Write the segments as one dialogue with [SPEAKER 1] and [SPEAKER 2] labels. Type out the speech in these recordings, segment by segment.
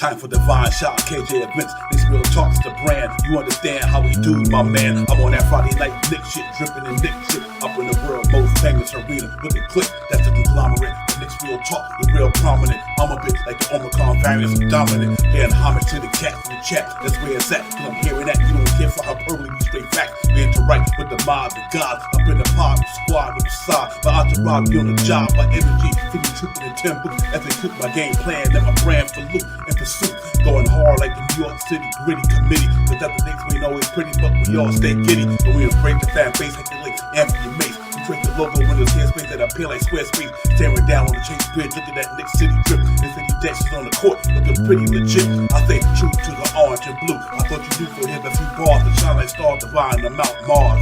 [SPEAKER 1] Time for divine shot, KJ events. This real talk's the brand. You understand how we do, my man. I'm on that Friday night Knicks shit, dripping in Knicks shit. Up in the world, most famous arena with the click. That's the conglomerate. The Knicks real talk, the real prominent. I'm a bit like the Omicron variant, so dominant. Paying homage to the cats in the chat. That's where it's at. Cause I'm hearing that. You don't care for hyperbole, we straight facts. We interact with the mob, the gods. Up in the pod, the squad, with the side. My entourage be on the job, my energy. Feeling tripping in 10 books. As they cook my game plan, and my brand for loot and pursuit. Going hard like the New York City gritty committee. Cause that's the Knicks, we ain't always pretty, but we all stay giddy. And we embrace the fan base like the late Anthony Mace. We trace the logo when there's space that appear like Squarespace. Staring down on the Chase Bridge, look at that Knicks City drip. Infinity Dex on the court, looking pretty legit. I stay true to the orange and blue. I thought you knew for him a few bars to shine like stars divine to Mount Mars.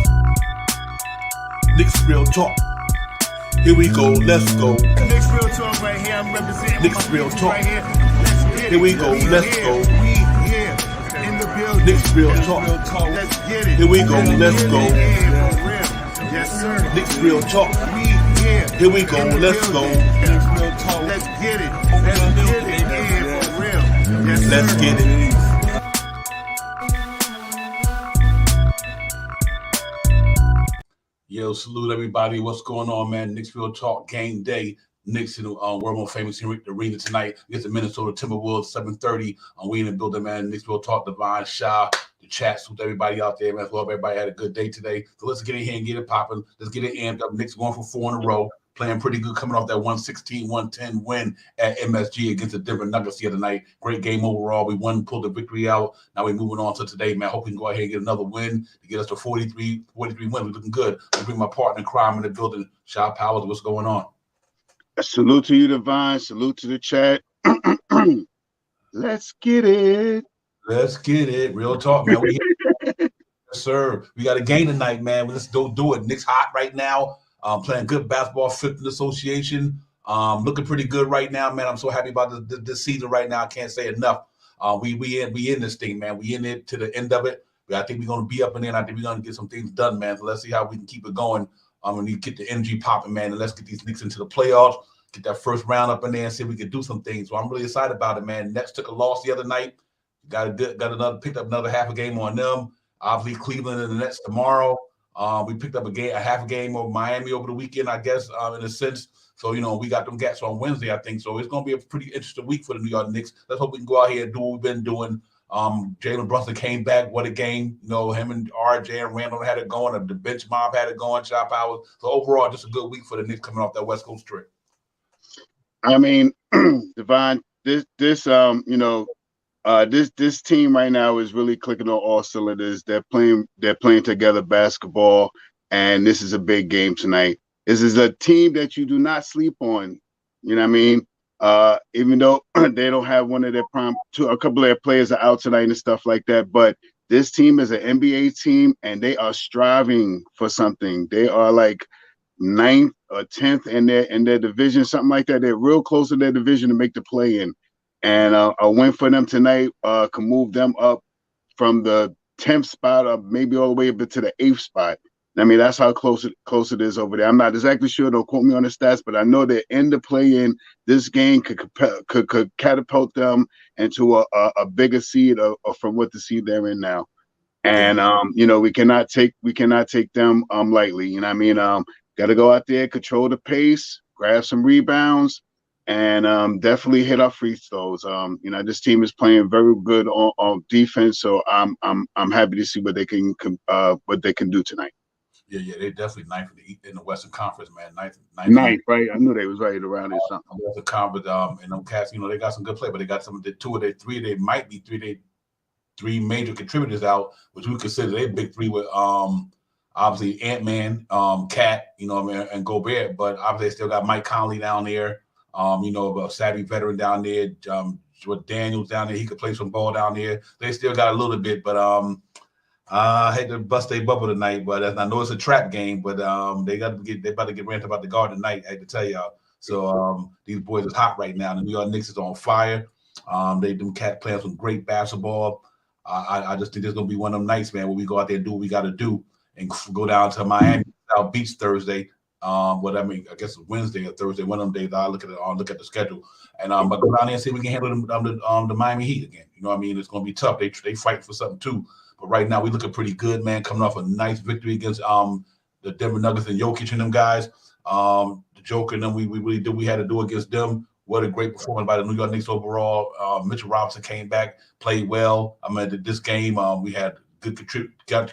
[SPEAKER 1] Knicks real talk. Here we go, let's go.
[SPEAKER 2] Knicks real talk right here. I'm representing
[SPEAKER 1] Knicks real talk.
[SPEAKER 2] right here. Let's get it.
[SPEAKER 1] Here we go, let's go.
[SPEAKER 2] We here in the building.
[SPEAKER 1] Knicks real talk.
[SPEAKER 2] Let's get it.
[SPEAKER 1] Here we go, let's go.
[SPEAKER 2] Yes, sir.
[SPEAKER 1] Knicks real talk.
[SPEAKER 2] We here.
[SPEAKER 1] Here we go, let's go.
[SPEAKER 2] Knicks real talk. Let's get it. Let's get it. Yeah, for real. Yes, sir.
[SPEAKER 1] Let's get it. Yo, salute everybody. What's going on, man? Knicks real talk, game day. Knicks in the world more famous arena tonight against the Minnesota Timberwolves, 7:30. We in the building, man. Knicks real talk, Divine Shah, the chats with everybody out there, man. I hope everybody had a good day today. So let's get in here and get it popping. Let's get it amped up. Knicks going for 4 in a row, playing pretty good, coming off that 116-110 win at MSG against the Denver Nuggets the other night. Great game overall. We won, pulled the victory out. Now we're moving on to today, man. Hope we can go ahead and get another win to get us to 43 wins. We're looking good. I bring my partner in crime in the building, Shaw Powers. What's going on?
[SPEAKER 3] Salute to you, Divine. Salute to the chat. Let's get it.
[SPEAKER 1] Let's get it. Real talk, man. We yes, sir. We got a game tonight, man. Let's do it. Knicks hot right now. Playing good basketball, Fifth Association. Looking pretty good right now, man. I'm so happy about this season right now. I can't say enough. We in this thing, man. We in it to the end of it. I think we're gonna be up in there. And I think we're gonna get some things done, man. So let's see how we can keep it going. We need to get the energy popping, man, and let's get these Knicks into the playoffs. Get that first round up in there and see if we can do some things. So I'm really excited about it, man. Nets took a loss the other night. Picked up another half a game on them. Obviously, Cleveland and the Nets tomorrow. We picked up a half a game over Miami over the weekend, I guess, in a sense. So, you know, we got them gats on Wednesday, I think. So it's going to be a pretty interesting week for the New York Knicks. Let's hope we can go out here and do what we've been doing. Jalen Brunson came back. What a game. You know, him and RJ and Randall had it going. The bench mob had it going. Shop hours. So overall, just a good week for the Knicks coming off that West Coast trip.
[SPEAKER 3] I mean, Divine, this team right now is really clicking on all cylinders. They're playing together basketball, and this is a big game tonight. This is a team that you do not sleep on. You know what I mean? Even though they don't have one of their a couple of their players are out tonight and stuff like that, but this team is an NBA team, and they are striving for something. They are like 9th or 10th in their division, something like that. They're real close to their division to make the play-in. And a win for them tonight can move them up from the 10th spot up maybe all the way up to the 8th spot. I mean, that's how close it is over there. I'm not exactly sure. Don't quote me on the stats, but I know that in the play-in, this game could catapult them into a bigger seed from what the seed they're in now. And we cannot take them lightly. You know what I mean? Got to go out there, control the pace, grab some rebounds, and definitely hit our free throws. This team is playing very good on defense, so I'm happy to see what they can do tonight.
[SPEAKER 1] Yeah, they're definitely 9th in the Western Conference, man.
[SPEAKER 3] 9th, right? I knew they was right around there. Something.
[SPEAKER 1] Western Conference, and them cats, they got some good play, but they got some of the three major contributors out, which we consider their big three with obviously Ant-Man, Cat, and Gobert, but obviously they still got Mike Conley down there, a savvy veteran down there, with Daniels down there, he could play some ball down there. They still got a little bit, but I hate to bust their bubble tonight, but I know it's a trap game, but they about to get ranted about the guard tonight, I hate to tell y'all. So these boys is hot right now. The New York Knicks is on fire. Them cat playing some great basketball. I just think there's gonna be one of them nights, man, where we go out there and do what we gotta do and go down to Miami, South Beach Thursday, What I mean, I guess Wednesday or Thursday, one of them days. I look at it. I'll look at the schedule, and but go down there and see if we can handle the Miami Heat again. You know what I mean? It's going to be tough. They fight for something too. But right now we looking pretty good, man. Coming off a nice victory against the Denver Nuggets and Jokic and them guys. The Joker and them we really did. We had to do against them. What a great performance by the New York Knicks overall. Mitchell Robinson came back, played well. I mean, this game we had good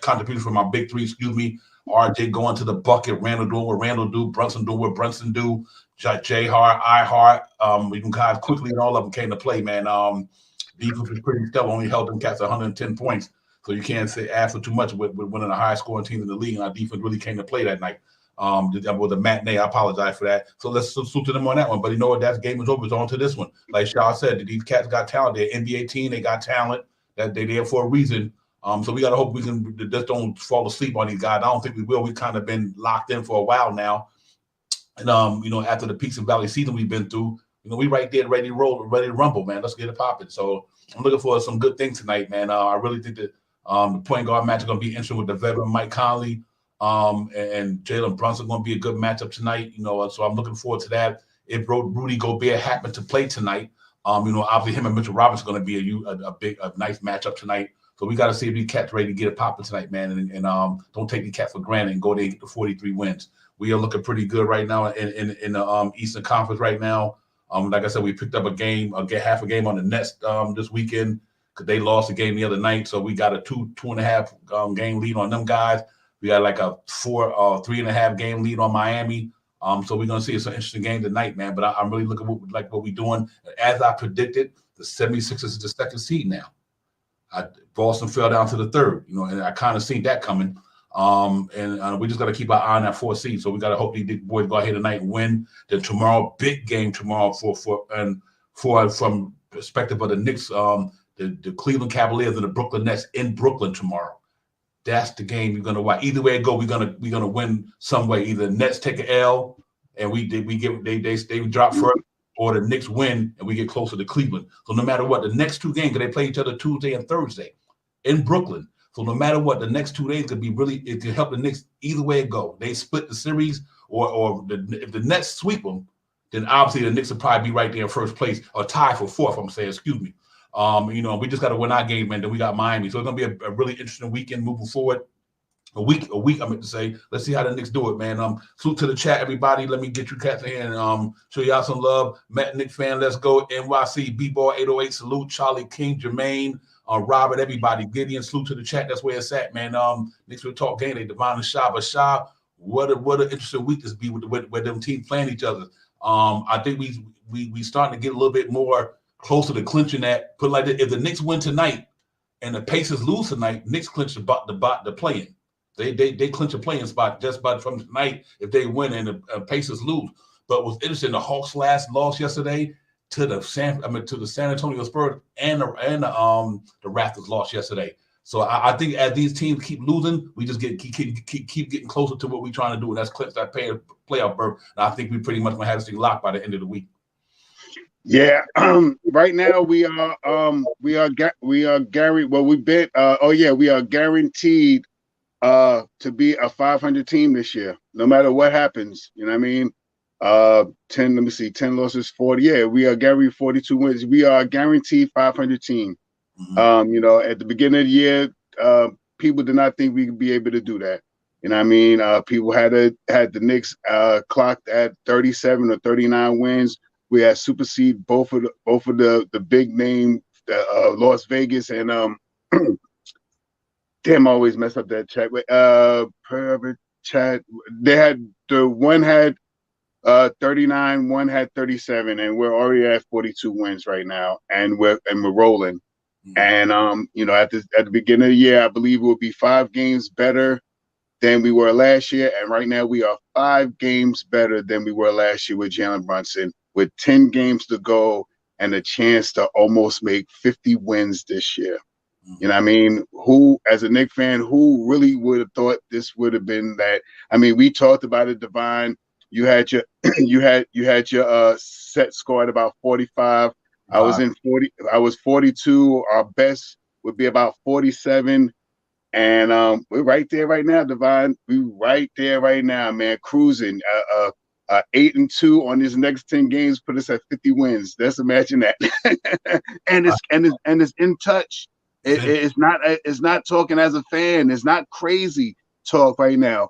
[SPEAKER 1] contributions from our big three. Excuse me. RJ going to the bucket, Randall doing what Randall do, Brunson doing what Brunson do, J Hart, I Hart, even guys quickly and all of them came to play, man. Defense was pretty stellar, only held them cats 110 points. So you can't say ask for too much with one of the highest scoring teams in the league, and our defense really came to play that night. With the matinee, I apologize for that. So let's salute to them on that one. But you know what? That game is over. It's on to this one. Like Shaw said, these cats got talent. They're an NBA team. They got talent. That they're there for a reason. So we got to hope we can just don't fall asleep on these guys. I don't think we will. We've kind of been locked in for a while now. And, after the peaks and valleys season we've been through, we right there ready to roll, ready to rumble, man. Let's get it popping. So I'm looking for some good things tonight, man. I really think that the point guard match is going to be interesting with the veteran Mike Conley and Jalen Brunson going to be a good matchup tonight. So I'm looking forward to that. If Rudy Gobert happened to play tonight, obviously him and Mitchell Robinson is going to be a nice matchup tonight. So we got to see if these cats ready to get it popping tonight, man, and don't take the cats for granted and go there and get the 43 wins. We are looking pretty good right now in the Eastern Conference right now. Like I said, we picked up half a game on the Nets this weekend because they lost a game the other night. So we got a 2.5 game lead on them guys. We got like a 3.5 game lead on Miami. So we're gonna see it's an interesting game tonight, man. But I'm really looking at what we're doing. As I predicted, the 76ers is the second seed now. Boston fell down to the third, and I kind of seen that coming. And we just got to keep our eye on that 4th seed. So we got to hope these boys go ahead tonight and win. Then tomorrow, big game tomorrow from perspective of the Knicks, the Cleveland Cavaliers and the Brooklyn Nets in Brooklyn tomorrow. That's the game you're gonna watch. Either way it go, we're gonna win some way. Either the Nets take an L and they drop first, or the Knicks win and we get closer to Cleveland. So no matter what, the next 2 games, because they play each other Tuesday and Thursday in Brooklyn. So no matter what, the next 2 days could be it could help the Knicks either way it go. They split the series, or if the Nets sweep them, then obviously the Knicks will probably be right there in first place or tie for 4th. I'm saying, excuse me. We just got to win our game, and then we got Miami. So it's gonna be a really interesting weekend moving forward. A week, I meant to say. Let's see how the Knicks do it, man. Salute to the chat, everybody. Let me get you cats in here and show y'all some love. Matt Nick fan, let's go. NYC, B-Ball 808, salute. Charlie King, Jermaine, Robert, everybody. Gideon, salute to the chat. That's where it's at, man. Knicks will talk game. They Devon and Shah. But Shah, what an interesting week this be with them teams playing each other. I think we starting to get a little bit more closer to clinching that. Put like that, if the Knicks win tonight and the Pacers lose tonight, Knicks clinch the play-in. They clinch a playing spot just by from tonight if they win and the Pacers lose. But what's interesting, the Hawks loss yesterday to the San Antonio Spurs and the Raptors lost yesterday. So I think as these teams keep losing, we just keep getting closer to what we're trying to do, and that's clinch that playoff berth. And I think we pretty much gonna have this thing locked by the end of the week.
[SPEAKER 3] Yeah, right now we are guaranteed. Well, we are guaranteed to be a 500 team this year, no matter what happens. You know what I mean? 10 losses, 40. Yeah, we are guaranteed 42 wins. We are a guaranteed 500 team. Mm-hmm. At the beginning of the year, people did not think we could be able to do that. You know what I mean? People had the Knicks clocked at 37 or 39 wins. We had supersede both of the big name, Las Vegas and damn, I always mess up that chat. Chat. They had one had 39, one had 37, and we're already at 42 wins right now, and we're rolling. Mm-hmm. And at the beginning of the year, I believe we'll be 5 games better than we were last year, and right now we are 5 games better than we were last year with Jalen Brunson, with 10 games to go and a chance to almost make 50 wins this year. You know what I mean? Who, as a Knicks fan, who really would have thought this would have been that? I mean, we talked about it, Divine. You had your set score at about 45. I was in 40. I was 42. Our best would be about 47. And we're right there right now, Divine. We're right there right now, man. Cruising. 8-2 on these next 10 games put us at 50 wins. Let's imagine that. and it's in touch. It's not talking as a fan. It's not crazy talk right now.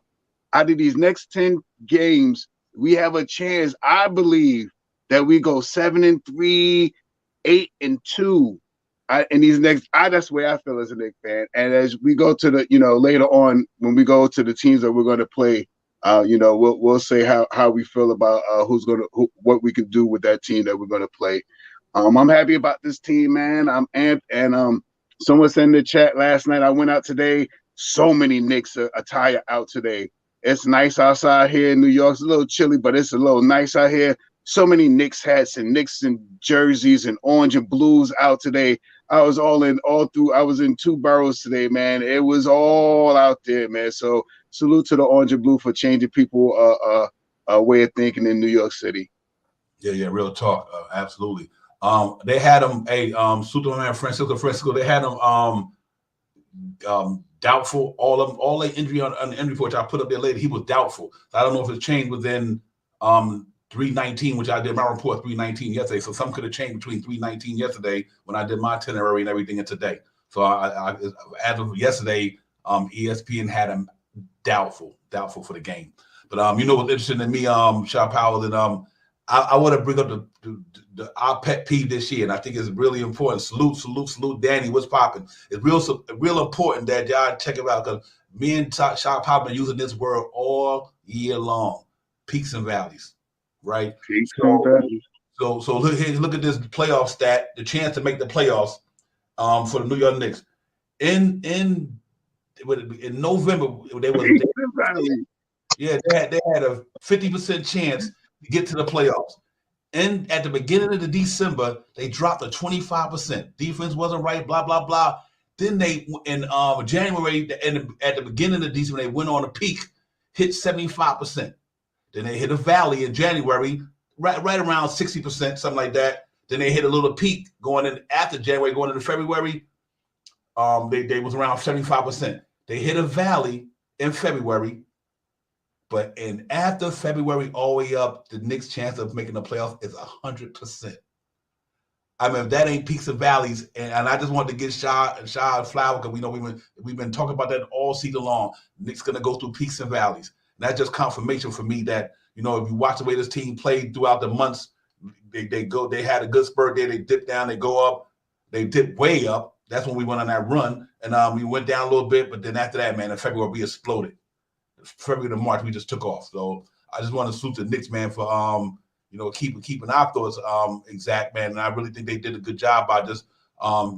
[SPEAKER 3] Out of these next 10 games, we have a chance, I believe, that we go 7-3, 8-2. In these next, that's the way I feel as a Knicks fan. And as we go to the, later on when we go to the teams that we're going to play, we'll say how we feel about what we can do with that team that we're going to play. I'm happy about this team, man. I'm amped. And someone said in the chat last night, I went out today. So many Knicks attire out today. It's nice outside here in New York. It's a little chilly, but it's a little nice out here. So many Knicks hats and Knicks and jerseys and orange and blues out today. I was I was in two boroughs today, man. It was all out there, man. So salute to the orange and blue for changing people way of thinking in New York City.
[SPEAKER 1] Yeah, real talk. Absolutely. They had him Superman Francisco. They had him doubtful. All the injury on the injury report I put up there later, he was doubtful. So I don't know if it's changed within 319, which I did my report 319 yesterday. So some could have changed between 319 yesterday when I did my itinerary and everything and today. So I as of yesterday, ESPN had him doubtful for the game. But what's interesting to me, Shaw Powell, that I want to bring up our pet peeve this year, and I think it's really important. Salute, Danny. What's popping? It's real important that y'all check it out, because me and Shaw Powell been using this word all year long. Peaks and valleys, right? So look at this playoff stat. The chance to make the playoffs for the New York Knicks in November they had a 50% chance to get to the playoffs. And at the beginning of the December, they dropped to 25%. Defense wasn't right, blah, blah, blah. Then they, in January, and at the beginning of December, they went on a peak, hit 75%. Then they hit a valley in January, right around 60%, something like that. Then they hit a little peak going in after January, going into February. They was around 75%. They hit a valley in February. But after February all the way up, the Knicks' chance of making the playoffs is 100%. I mean, if that ain't peaks and valleys, and I just wanted to get Shaw a flower, because we know we've been talking about that all season long. Knicks gonna go through peaks and valleys. And that's just confirmation for me that, if you watch the way this team played throughout the months, they had a good spurt there, they dip down, they go up, they dip way up. That's when we went on that run, and we went down a little bit, but then after that, man, in February we exploded. February to March, we just took off. So I just want to salute the Knicks, man, for keeping our thoughts exact, man. And I really think they did a good job by just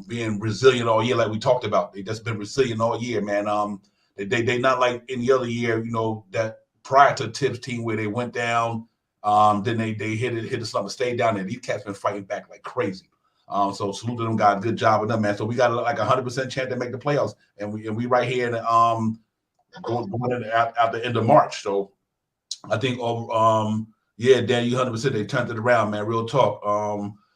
[SPEAKER 1] being resilient all year, like we talked about. They just been resilient all year, man. They not like any other year, that prior to Tibbs' team where they went down, then they hit something, stayed down there. These cats been fighting back like crazy. So salute to them guys, good job with them, man. So we got like 100% chance to make the playoffs, and we right here in going out the end of March. So I think Dan, you 100%, they turned it around, man. Real talk.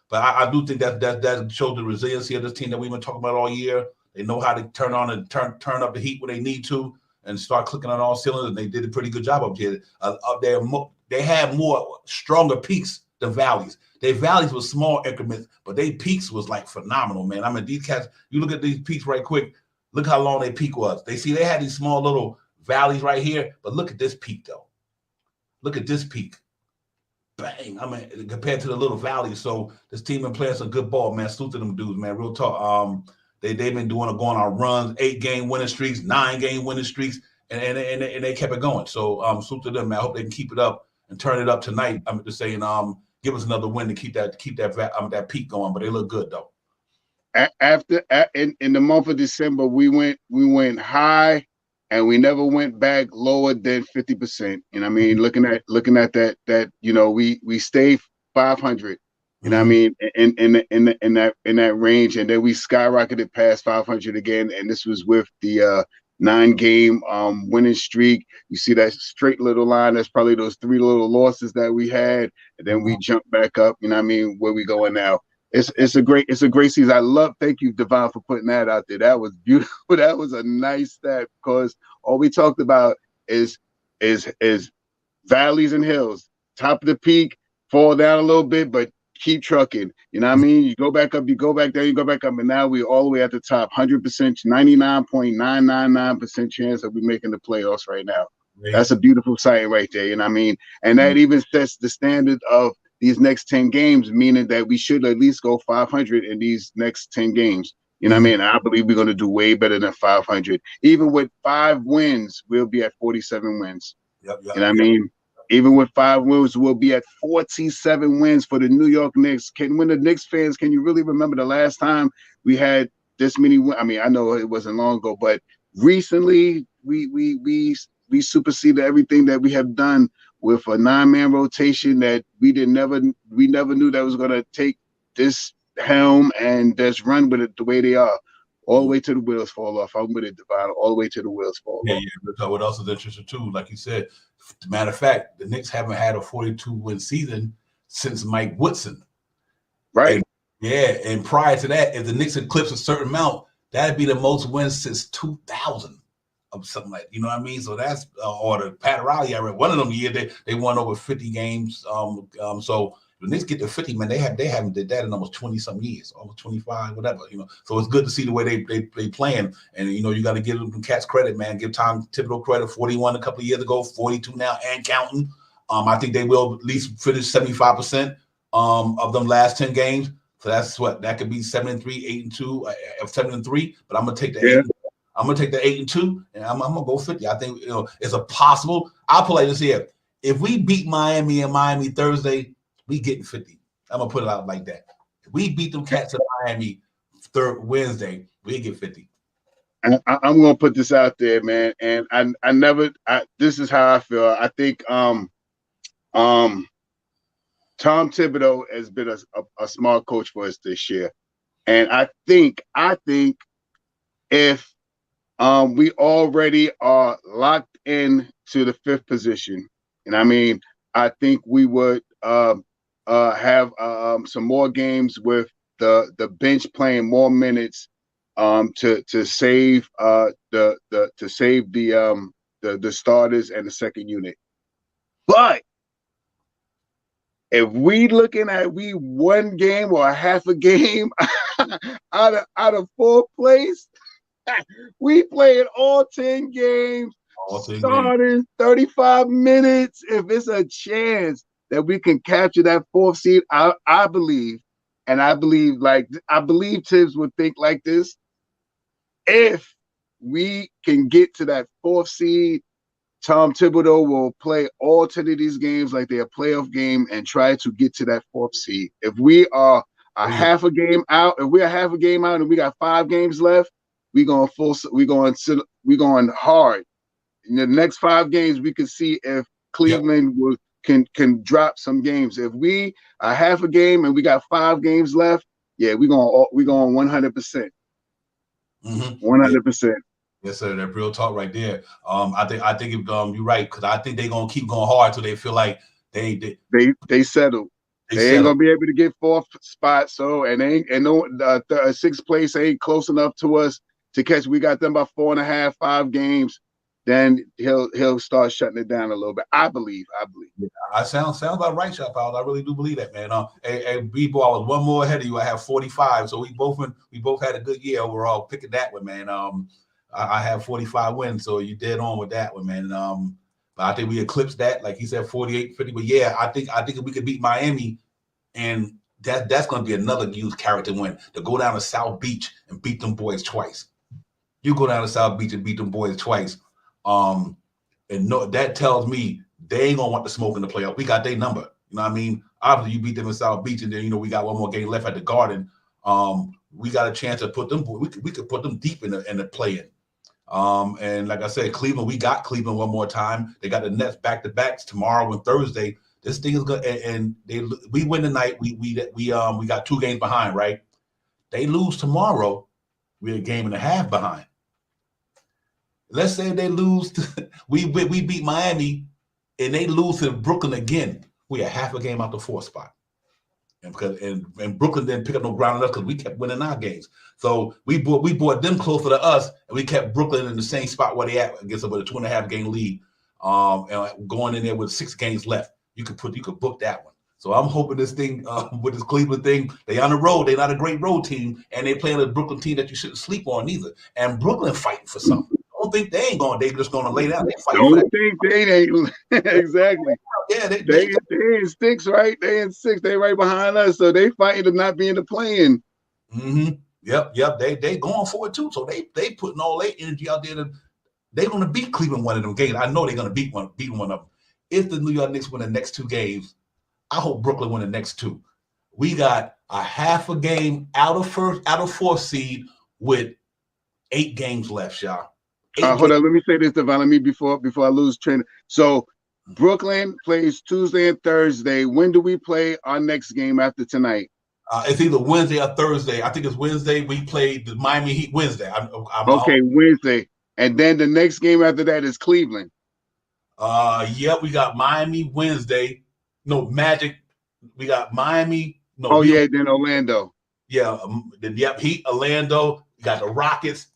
[SPEAKER 1] But I do think that shows the resiliency of this team that we've been talking about all year. They know how to turn on and turn up the heat when they need to and start clicking on all cylinders. And they did a pretty good job up here. Up there, they had more stronger peaks than valleys. Their valleys were small increments, but their peaks was like phenomenal, man. I mean, these cats, you look at these peaks right quick. Look how long their peak was. They had these small little valleys right here, but look at this peak, though. Look at this peak. Bang. I mean, compared to the little valleys. So this team been playing some good ball, man. Salute to them dudes, man. Real talk. They've been going on runs, 8-game winning streaks, 9-game winning streaks, and they kept it going. So salute to them, man. I hope they can keep it up and turn it up tonight. I'm just saying, give us another win to keep that peak going. But they look good, though.
[SPEAKER 3] In the month of December, we went high, and we never went back lower than 50%. And I mean, looking at that we stayed 500. You know what I mean, in that range, and then we skyrocketed past 500 again. And this was with the 9-game winning streak. You see that straight little line? That's probably those 3 little losses that we had, and then we jumped back up. You know what I mean? Where we going now? It's a great season. Thank you, Devon, for putting that out there. That was beautiful. That was a nice stat because all we talked about is valleys and hills. Top of the peak, fall down a little bit, but keep trucking. You know what I mean? You go back up, you go back down, you go back up, and now we're all the way at the top. 100%, 99.999% chance that we're making the playoffs right now. Right. That's a beautiful sight right there. You know what I mean? And that even sets the standard of these next 10 games, meaning that we should at least go 500 in these next 10 games. You know what I mean? I believe we're going to do way better than 500. Even with 5 wins, we'll be at 47 wins. You know what I mean? Even with 5 wins, we'll be at 47 wins for the New York Knicks. When the Knicks fans, can you really remember the last time we had this many wins? I mean, I know it wasn't long ago, but recently we superseded everything that we have done with a 9-man rotation that we never knew that was going to take this helm and just run with it the way they are, all the way to the wheels fall off. I'm with it, Devon, all the way to the wheels fall off.
[SPEAKER 1] Yeah. What else is interesting too? Like you said, matter of fact, the Knicks haven't had a 42-win season since Mike Woodson.
[SPEAKER 3] Right.
[SPEAKER 1] And prior to that, if the Knicks eclipse a certain amount, that'd be the most wins since 2000. Of something like, you know what I mean? So that's or the Pat Riley. I read one of them years they won over 50 games. So when they get to 50, man, they haven't did that in almost 20-some years, almost 25, whatever. You know, so it's good to see the way they playing. And you know, you got to give them cats credit, man. Give Tom Thibodeau credit. 41 a couple of years ago, 42 now and counting. I think they will at least finish 75% of them last 10 games. So that's what that could be 7-3, 8-2, 7-3. But I'm gonna take the 8. I'm gonna take the 8-2, and I'm gonna go 50. I think it's a possible. I'll put like this here: if we beat Miami and Miami Thursday, we getting 50. I'm gonna put it out like that. If we beat them cats in Miami Wednesday, we get 50.
[SPEAKER 3] I'm gonna put this out there, man. And this is how I feel. I think Tom Thibodeau has been a smart coach for us this year, and I think if we already are locked in to the 5th position. And I mean, I think we would have some more games with the bench playing more minutes to save the starters and the second unit. But if we looking at one game or a half a game out of 4th place, we playing all 10 games, starting 35 minutes. If it's a chance that we can capture that 4th seed, I believe Tibbs would think like this. If we can get to that 4th seed, Tom Thibodeau will play all 10 of these games like they're a playoff game and try to get to that 4th seed. If we are half a game out, and we got 5 games left, we going hard. In the next 5 games, we can see if Cleveland can drop some games. If we are half a game and we got 5 games left, yeah, we going 100%. 100%.
[SPEAKER 1] Yes, sir. That real talk right there. I think you're right, because I think they're gonna keep going hard till they feel like they
[SPEAKER 3] settle. They ain't gonna be able to get 4th spot. So and 6th place ain't close enough to us to catch. We got them by 4.5, 5 games. Then he'll start shutting it down a little bit. I believe.
[SPEAKER 1] Yeah, I sound about right, Shop Out. I really do believe that, man. Hey, B-Boy, I was one more ahead of you. I have 45, so we both had a good year overall. Picking that one, man. I have 45 wins, so you dead on with that one, man. But I think we eclipsed that, like he said, 48, 50. But yeah, I think if we could beat Miami, and that's going to be another huge character win, to go down to South Beach and beat them boys twice. You go down to South Beach and beat them boys twice. And no, that tells me they ain't gonna want the smoke in the playoff. We got their number. You know what I mean? Obviously, you beat them in South Beach, and then we got one more game left at the Garden. We got a chance to put them. We could put them deep in the play-in. And like I said, Cleveland, we got Cleveland one more time. They got the Nets back-to-backs tomorrow and Thursday. This thing is good, and we win tonight. We got 2 games behind, right? They lose tomorrow, we're a game and a half behind. Let's say they lose, we beat Miami, and they lose to Brooklyn again. We are half a game out the 4th spot. And because and Brooklyn didn't pick up no ground on us because we kept winning our games. So we brought them closer to us, and we kept Brooklyn in the same spot where they at against about a 2.5 game lead. And going in there with 6 games left, you could book that one. So I'm hoping this thing with this Cleveland thing, they on the road. They're not a great road team, and they playing a Brooklyn team that you shouldn't sleep on either. And Brooklyn fighting for something. I don't think they ain't going. They just going to lay down. They fighting.
[SPEAKER 3] Don't think they ain't exactly.
[SPEAKER 1] Yeah,
[SPEAKER 3] they in 6, right? They in 6. They right behind us, so they fighting to not be in the play-in.
[SPEAKER 1] Mm-hmm. Yep. They going for it too. So they putting all their energy out there. They're going to beat Cleveland one of them games. I know they're going to beat one of them. If the New York Knicks win the next 2 games, I hope Brooklyn win the next 2. We got a half a game out of 4th seed with 8 games left, y'all.
[SPEAKER 3] Hold on, let me say this, Devon. Let me before I lose train. So Brooklyn plays Tuesday and Thursday. When do we play our next game after tonight?
[SPEAKER 1] It's either Wednesday or Thursday. I think it's Wednesday. We played the Miami Heat Wednesday.
[SPEAKER 3] Okay, Wednesday. And then the next game after that is Cleveland.
[SPEAKER 1] We got Miami Wednesday. No, Magic. We got Miami. No.
[SPEAKER 3] Then Orlando.
[SPEAKER 1] Yeah. Heat, Orlando. We got the Rockets.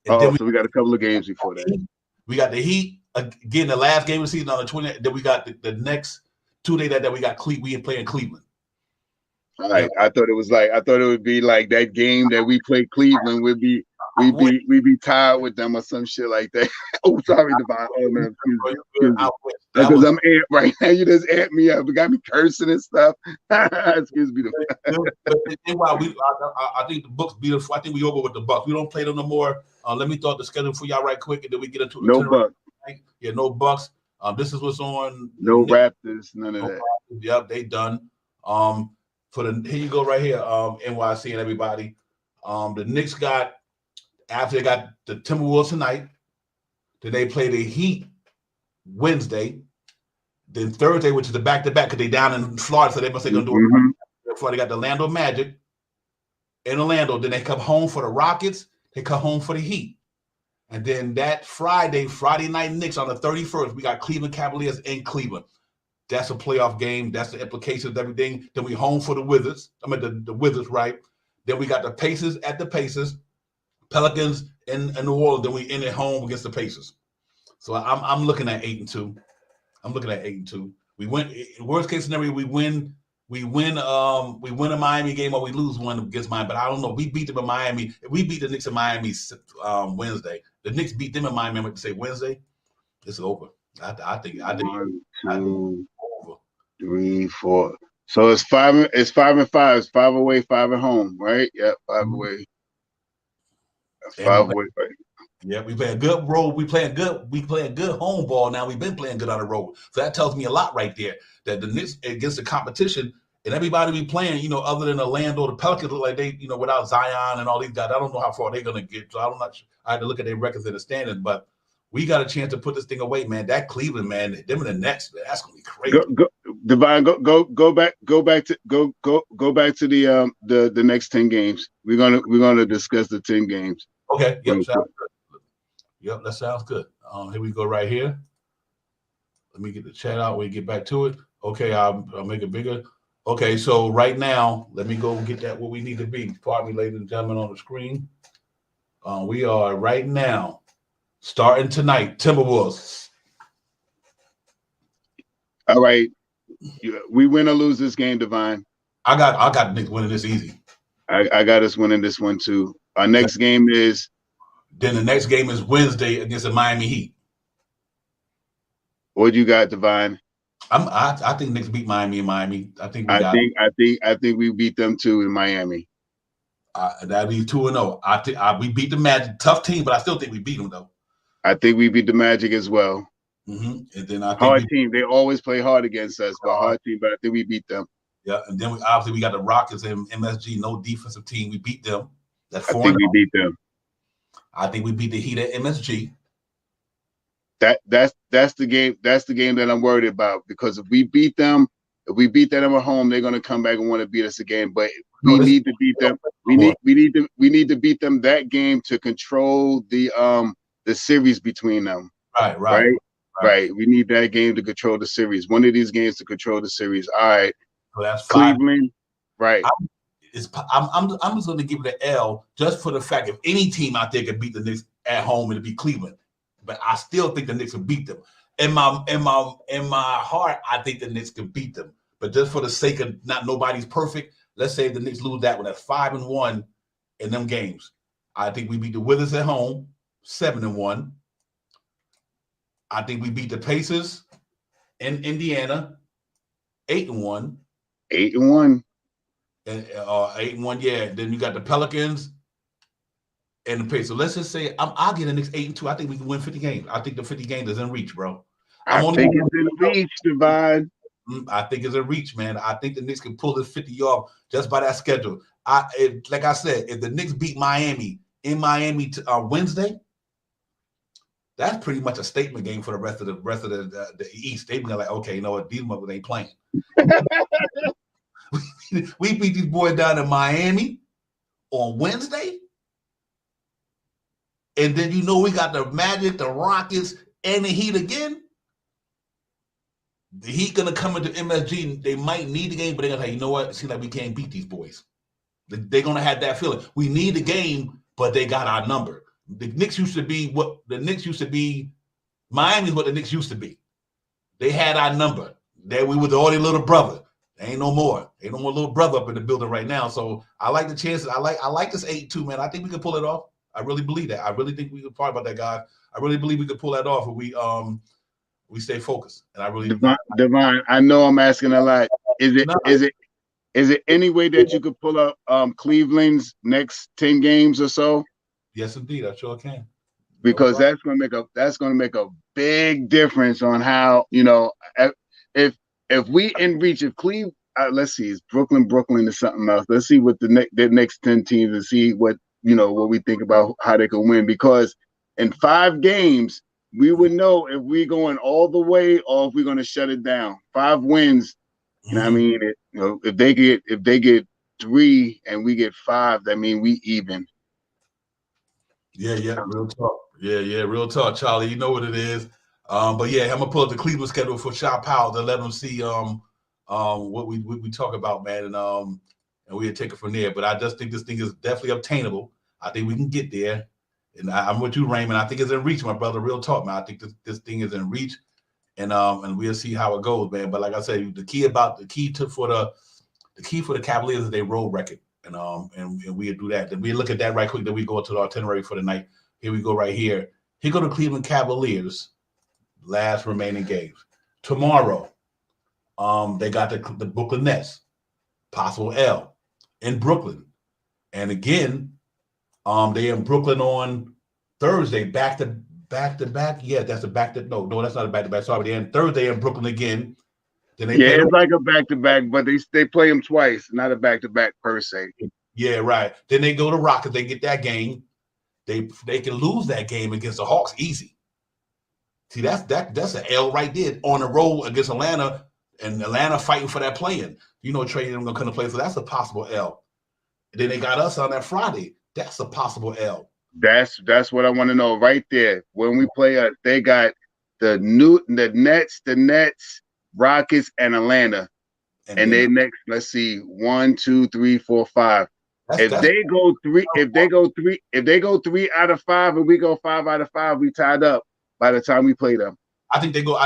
[SPEAKER 3] And so we got a couple of games before that.
[SPEAKER 1] We got the Heat again. The last game of the season on the 20th. Then we got the next 2 days that we got we playing Cleveland.
[SPEAKER 3] All right. Yeah. I thought it would be like that game that we play Cleveland would be. We'd be tired with them or some shit like that. Oh, sorry, Devon. Oh man, excuse me. Because I'm amped right now. You just amped me up. You got me cursing and stuff. Excuse me.
[SPEAKER 1] I think the Bucks beat us. I think we over with the Bucks. We don't play them no more. Let me throw out the schedule for y'all right quick, and then we get into
[SPEAKER 3] no Bucks.
[SPEAKER 1] Yeah, no Bucks. This is what's on.
[SPEAKER 3] No Raptors. None of that.
[SPEAKER 1] Raptors. Yep, they done. Here you go right here. NYC and everybody. The Knicks got. After they got the Timberwolves tonight, then they play the Heat Wednesday, then Thursday, which is the back-to-back because they down in Florida, so they must say going to do it. Before they got the Orlando Magic in Orlando, then they come home for the Rockets, they come home for the Heat. And then that Friday night Knicks on the 31st, we got Cleveland Cavaliers in Cleveland. That's a playoff game. That's the implications of everything. Then we home for the Wizards. The Wizards, right? Then we got the Pacers at the Pacers. Pelicans in New Orleans, then we end at home against the Pacers. So I'm looking at 8-2. We win. Worst case scenario, we win a Miami game or we lose one against Miami. But I don't know. We beat them in Miami. If we beat the Knicks in Miami Wednesday, the Knicks beat them in Miami. I'm going to say Wednesday. It's over. I think
[SPEAKER 3] 1, 2, 3, 4. So it's 5 and 5. It's 5 away, 5 at home, right? Yep, 5 away. 5 away.
[SPEAKER 1] Yeah, we playing good road. We playing good home ball now. We've been playing good on the road. So that tells me a lot right there. That the Knicks against the competition and everybody we playing, other than Orlando, the Pelicans look like they, without Zion and all these guys, I don't know how far they're gonna get. So I'm not sure. I had to look at their records and the standings, but we got a chance to put this thing away, man. That Cleveland, man, them and the Nets, man, that's gonna be crazy.
[SPEAKER 3] Divine, go back to the next 10 games. We're gonna discuss the 10 games.
[SPEAKER 1] Okay. Yep. Sounds good. Yep. That sounds good. Here we go right here. Let me get the chat out. We get back to it. Okay. I'll make it bigger. Okay. So right now, let me go get that where we need to be. Pardon me, ladies and gentlemen, on the screen. We are right now starting tonight. Timberwolves.
[SPEAKER 3] All right. We win or lose this game, Divine.
[SPEAKER 1] I got Knicks winning this easy.
[SPEAKER 3] I got us winning this one too. Our next game is.
[SPEAKER 1] Then the next game is Wednesday against the Miami Heat.
[SPEAKER 3] What you got, Divine?
[SPEAKER 1] I think Knicks beat Miami in Miami. I think
[SPEAKER 3] we beat them too in Miami.
[SPEAKER 1] That'd be 2-0. We beat the Magic, tough team, but I still think we beat them though.
[SPEAKER 3] I think we beat the Magic as well.
[SPEAKER 1] And then I think
[SPEAKER 3] hard team. They always play hard against us, but hard team. But I think we beat them.
[SPEAKER 1] Yeah, and then we got the Rockets and MSG, no defensive team. We beat them. That's 4-0.
[SPEAKER 3] I think we beat them.
[SPEAKER 1] I think we beat the Heat at MSG.
[SPEAKER 3] That's the game. That's the game that I'm worried about because if we beat them at home, they're going to come back and want to beat us again. But we need to beat them. We need to beat them that game to control the series between them. Right. We need that game to control the series. One of these games to control the series. All right.
[SPEAKER 1] So that's
[SPEAKER 3] Cleveland. Right.
[SPEAKER 1] I'm just going to give it an L just for the fact if any team out there could beat the Knicks at home, it'd be Cleveland. But I still think the Knicks will beat them. In my heart, I think the Knicks can beat them. But just for the sake of not nobody's perfect, let's say the Knicks lose that one at 5-1 in them games. I think we beat the Wizards at home 7-1. I think we beat the Pacers in Indiana 8-1.
[SPEAKER 3] 8-1.
[SPEAKER 1] And 8-1, yeah. Then you got the Pelicans and the Pacers. So let's just say I'll get the Knicks 8-2. I think we can win 50 games. I think the 50 games is in reach, bro.
[SPEAKER 3] I think it's in reach, Divine.
[SPEAKER 1] I think it's a reach, man. I think the Knicks can pull this 50 off just by that schedule. Like I said, if the Knicks beat Miami in Miami Wednesday, that's pretty much a statement game for the rest of the East. They be like, okay, you know what, these motherfuckers ain't playing. We beat these boys down in Miami on Wednesday, and then you know we got the Magic, the Rockets, and the Heat again. The Heat gonna come into MSG. They might need the game, but they're gonna say, you know what? It seems like we can't beat these boys. They're gonna have that feeling. We need the game, but they got our number. The Knicks used to be what the Knicks used to be. Miami's what the Knicks used to be. They had our number. There we were the only little brother. Ain't no more. Ain't no more little brother up in the building right now. So I like the chances. I like this 8-2, man. I think we can pull it off. I really believe that. I really think we can talk about that, guys. I really believe we could pull that off if we stay focused. And I really
[SPEAKER 3] Divine, I know I'm asking a lot. Is it any way that you could pull up Cleveland's next 10 games or so?
[SPEAKER 1] Yes, indeed. I sure can.
[SPEAKER 3] Because that's gonna make a big difference on how, you know, if we in reach of Cleveland, let's see, is Brooklyn or something else. Let's see what the next 10 teams and see what, you know, what we think about how they can win. Because in 5 games, we would know if we're going all the way or if we're going to shut it down. 5 wins, you know what I mean? If they get 3 and we get 5, that means we even.
[SPEAKER 1] Yeah, real talk. Yeah, real talk, Charlie. You know what it is. But yeah, I'm gonna pull up the Cleveland schedule for Shot Powell to let them see what we talk about, man, and we'll take it from there. But I just think this thing is definitely obtainable. I think we can get there. And I'm with you, Raymond. I think it's in reach, my brother. Real talk, man. I think this thing is in reach, and we'll see how it goes, man. But like I said, the key for the Cavaliers is their road record, and we'll do that. Then we look at that right quick. Then we go to the itinerary for the night. Here we go, right here. Here go the Cleveland Cavaliers. Last remaining games tomorrow. They got the Brooklyn Nets, possible L in Brooklyn, and again. They in Brooklyn on Thursday, back to back. Yeah, that's a back to no, that's not a back to back. Sorry, they're in Thursday in Brooklyn again. Then they
[SPEAKER 3] it's like a back to back, but they play them twice, not a back to back per se.
[SPEAKER 1] Yeah, right. Then they go to Rockets. They get that game. They can lose that game against the Hawks easy. See, that's an L right there on the road against Atlanta, and Atlanta fighting for that play-in. You know, Trey them gonna come to play, so that's a possible L. And then they got us on that Friday. That's a possible L.
[SPEAKER 3] That's what I want to know right there. When we play, they got the Nets, Rockets, and Atlanta, and they next. Let's see, 1, 2, 3, 4, 5. If they go 3 out of 5, and we go 5 out of 5, we tied up by the time we play them.
[SPEAKER 1] I think they go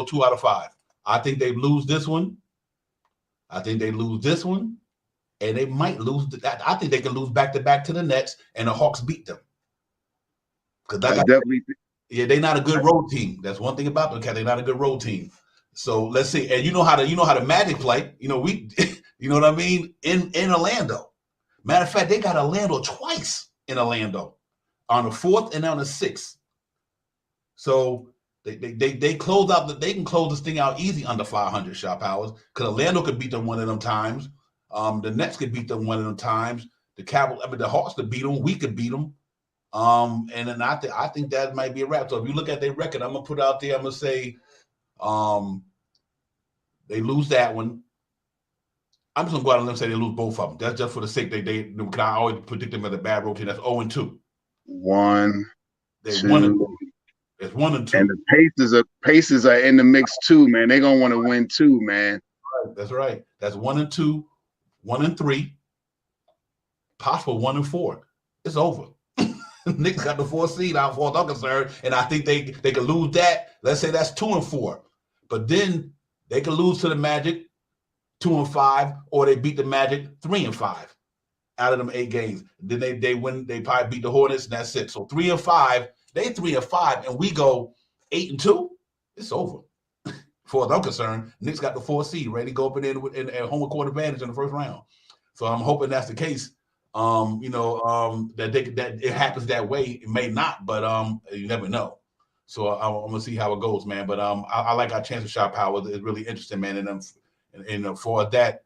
[SPEAKER 1] 2 out of 5. I think they lose this one. And they might lose that. I think they can lose back-to-back to the Nets, and the Hawks beat them. Because they're not a good road team. That's one thing about them. They're not a good road team. So let's see. And you know how the Magic play. You know you know what I mean. In Orlando. Matter of fact, they got Orlando twice in Orlando, on the 4th and on the 6th. So they close out. They can close this thing out easy under 500 shot powers. Because Orlando could beat them one of them times. The Nets could beat them one of them times. The Hawks could beat them. We could beat them. And then I think that might be a wrap. So if you look at their record, I'm gonna put out there. I'm gonna say, they lose that one. I'm just gonna go out and let them say they lose both of them. That's just for the sake I always predict them as a bad road team. That's 0-2.
[SPEAKER 3] 1,
[SPEAKER 1] They're
[SPEAKER 3] 2.
[SPEAKER 1] 1-2. It's 1-2.
[SPEAKER 3] And the Pacers are in the mix too, man. They're gonna want to win too, man.
[SPEAKER 1] That's right. That's 1-2. 1-3, possible 1-4. It's over. Knicks got the 4th seed out, far as I'm concerned, and I think they could lose that. Let's say that's 2-4, but then they could lose to the Magic 2-5, or they beat the Magic 3-5 out of them 8 games. Then they win. They probably beat the Hornets, and that's it. So 3-5, they 3-5, and we go 8-2. It's over. As far as I'm concerned, Knicks got the 4th seed, ready to go up in there with a home court advantage in the first round. So I'm hoping that's the case. That it happens that way. It may not, but you never know. So I'm gonna see how it goes, man. But I like our chance of shot power. It's really interesting, man. And for that,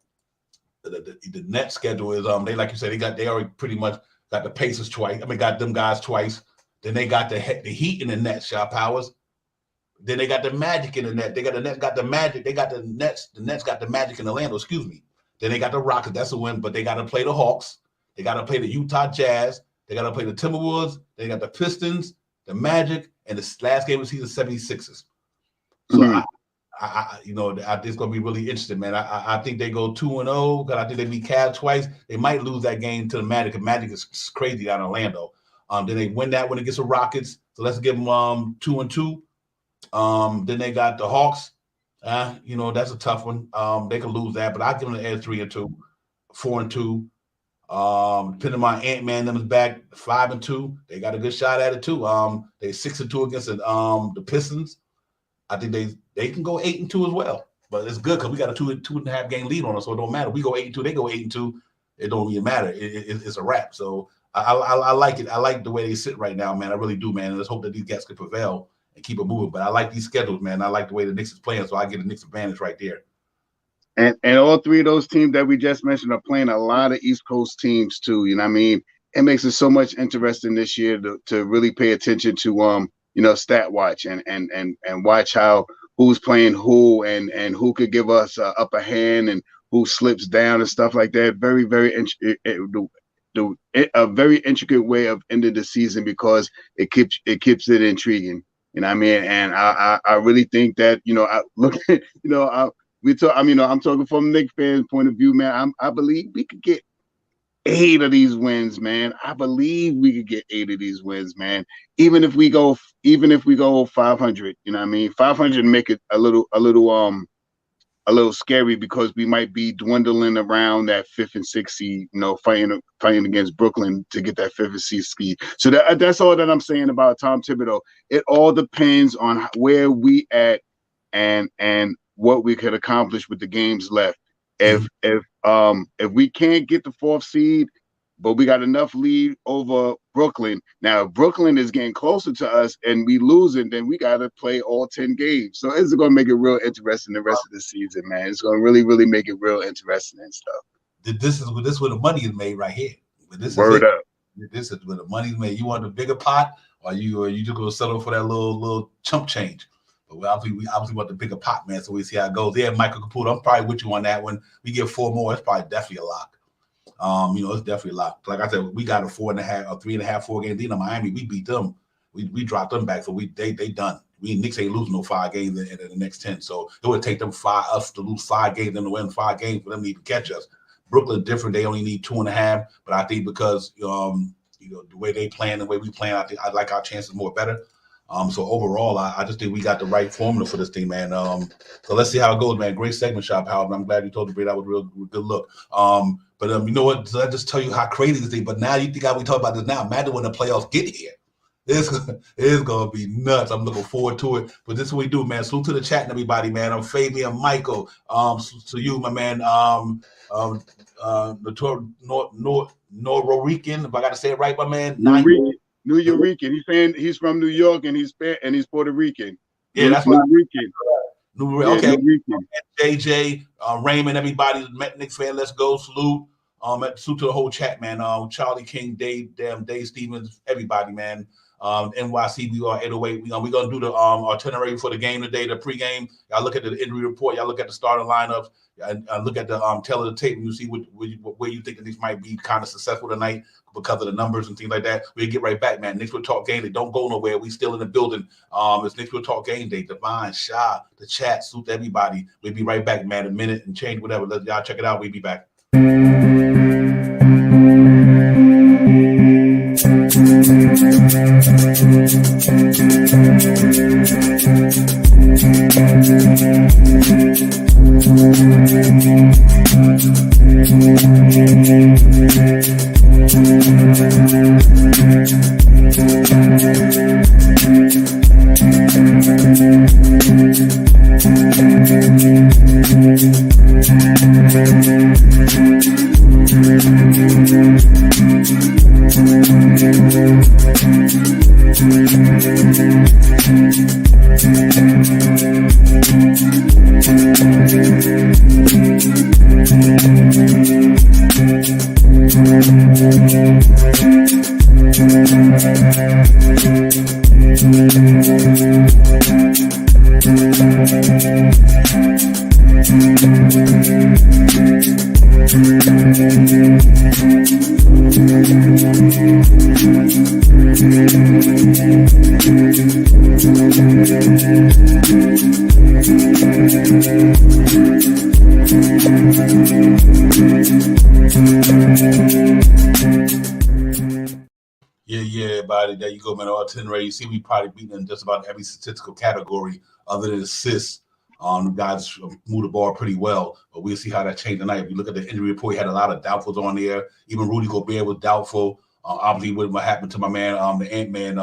[SPEAKER 1] the net schedule is they, like you said, they already pretty much got the Pacers twice. I mean, got them guys twice. Then they got the Heat in the net, shot powers. Then they got the Magic in the net. They got the Nets, got the Magic. They got the Nets. The Nets got the Magic in Orlando. Excuse me. Then they got the Rockets. That's a win, but they got to play the Hawks. They got to play the Utah Jazz. They got to play the Timberwolves. They got the Pistons, the Magic, and the last game of the season, 76ers. So I think it's going to be really interesting, man. I think they go 2-0 because I think they beat Cavs twice. They might lose that game to the Magic because Magic is crazy down in Orlando. Then they win that when it gets the Rockets. So let's give them 2-2. Then they got the Hawks. That's a tough one. They could lose that, but I'll give them the edge 3-2, 4-2. Depending on Ant-Man, them is back 5-2. They got a good shot at it too. They 6-2 against the Pistons. I think they can go 8-2 as well. But it's good because we got a 2.5 game lead on us, so it don't matter. We go 8-2, they go 8-2. It don't even matter. It's a wrap. So I like it. I like the way they sit right now, man. I really do, man. And let's hope that these guys can prevail and keep it moving. But I like these schedules, man. I like the way the Knicks is playing, so I get the Knicks advantage right there.
[SPEAKER 3] And all 3 of those teams that we just mentioned are playing a lot of East Coast teams too. You know what I mean? It makes it so much interesting this year to really pay attention to stat watch and watch how who's playing who and who could give us an upper hand and who slips down and stuff like that. Very, very a very intricate way of ending the season because it keeps it intriguing. You know what I mean? And I really think that I'm talking from a Knicks fan point of view, man. I believe we could get 8 of these wins, man. I believe we could get 8 of these wins, man. Even if we go 500, you know what I mean? 500 make it a little scary because we might be dwindling around that 5th and 6th seed, fighting against Brooklyn to get that 5th and 6th seed. So that's all that I'm saying about Tom Thibodeau. It all depends on where we at and what we could accomplish with the games left. If we can't get the 4th seed, but we got enough lead over Brooklyn. Now, if Brooklyn is getting closer to us and we losing, then we got to play all 10 games. So it's going to make it real interesting the rest of the season, man. It's going to really, really make it real interesting and stuff.
[SPEAKER 1] This is where the money is made right here.
[SPEAKER 3] Word up.
[SPEAKER 1] This is where the money is made. You want the bigger pot, or you just going to settle for that little chump change? But we obviously want the bigger pot, man. So we see how it goes. Yeah, Michael Caputo, I'm probably with you on that one. We get 4 more. It's probably definitely a lock. It's definitely a lock. Like I said, we got a 4.5 or 3.5, 4 game lead on Miami. We beat them. We dropped them back. So they done. Knicks ain't losing no 5 games in the next 10. So it would take us to lose 5 games, them to win 5 games for them to even catch us. Brooklyn different. They only need 2.5. But I think because the way they playing, the way we playing, I like our chances more better. So overall, I just think we got the right formula for this thing, man. So let's see how it goes, man. Great segment, Shop Howard. I'm glad you told me that was a real good look. But you know what? So I just tell you how crazy this thing. But now you think we talk about this now. Imagine when the playoffs get here. It's gonna be nuts. I'm looking forward to it. But this is what we do, man. Salute to the chat and everybody, man. I'm Fabian Michael. So you, my man, Norican, if I gotta say it right, my man.
[SPEAKER 3] New Yorican. He's from New York and he's Puerto Rican.
[SPEAKER 1] Yeah, that's
[SPEAKER 3] New Rican.
[SPEAKER 1] Okay. JJ, Raymond, everybody, Knicks fan, let's go. Salute. Salute to the whole chat, man. Charlie King, Dave Stevens, everybody, man. NYC, we are 808. We're gonna do the itinerary for the game today, the pregame. Y'all look at the injury report, y'all look at the starting lineups, look at the tail of the tape, and you see where you think the Knicks might be kind of successful tonight because of the numbers and things like that. We'll get right back, man. Knicks will talk game day. Don't go nowhere. We still in the building. It's Knicks will talk game day. Divine, Sha, the chat, salute to everybody. We'll be right back, man. A minute and change, whatever. Let y'all check it out. We'll be back. Yeah, everybody. There you go, man. All 10 rays. You see, we probably beaten in just about every statistical category other than assists. The guys moved the ball pretty well, but we'll see how that changed tonight. If you look at the injury report, he had a lot of doubtfuls on there. Even Rudy Gobert was doubtful. Obviously, what happened to my man, the Ant-Man,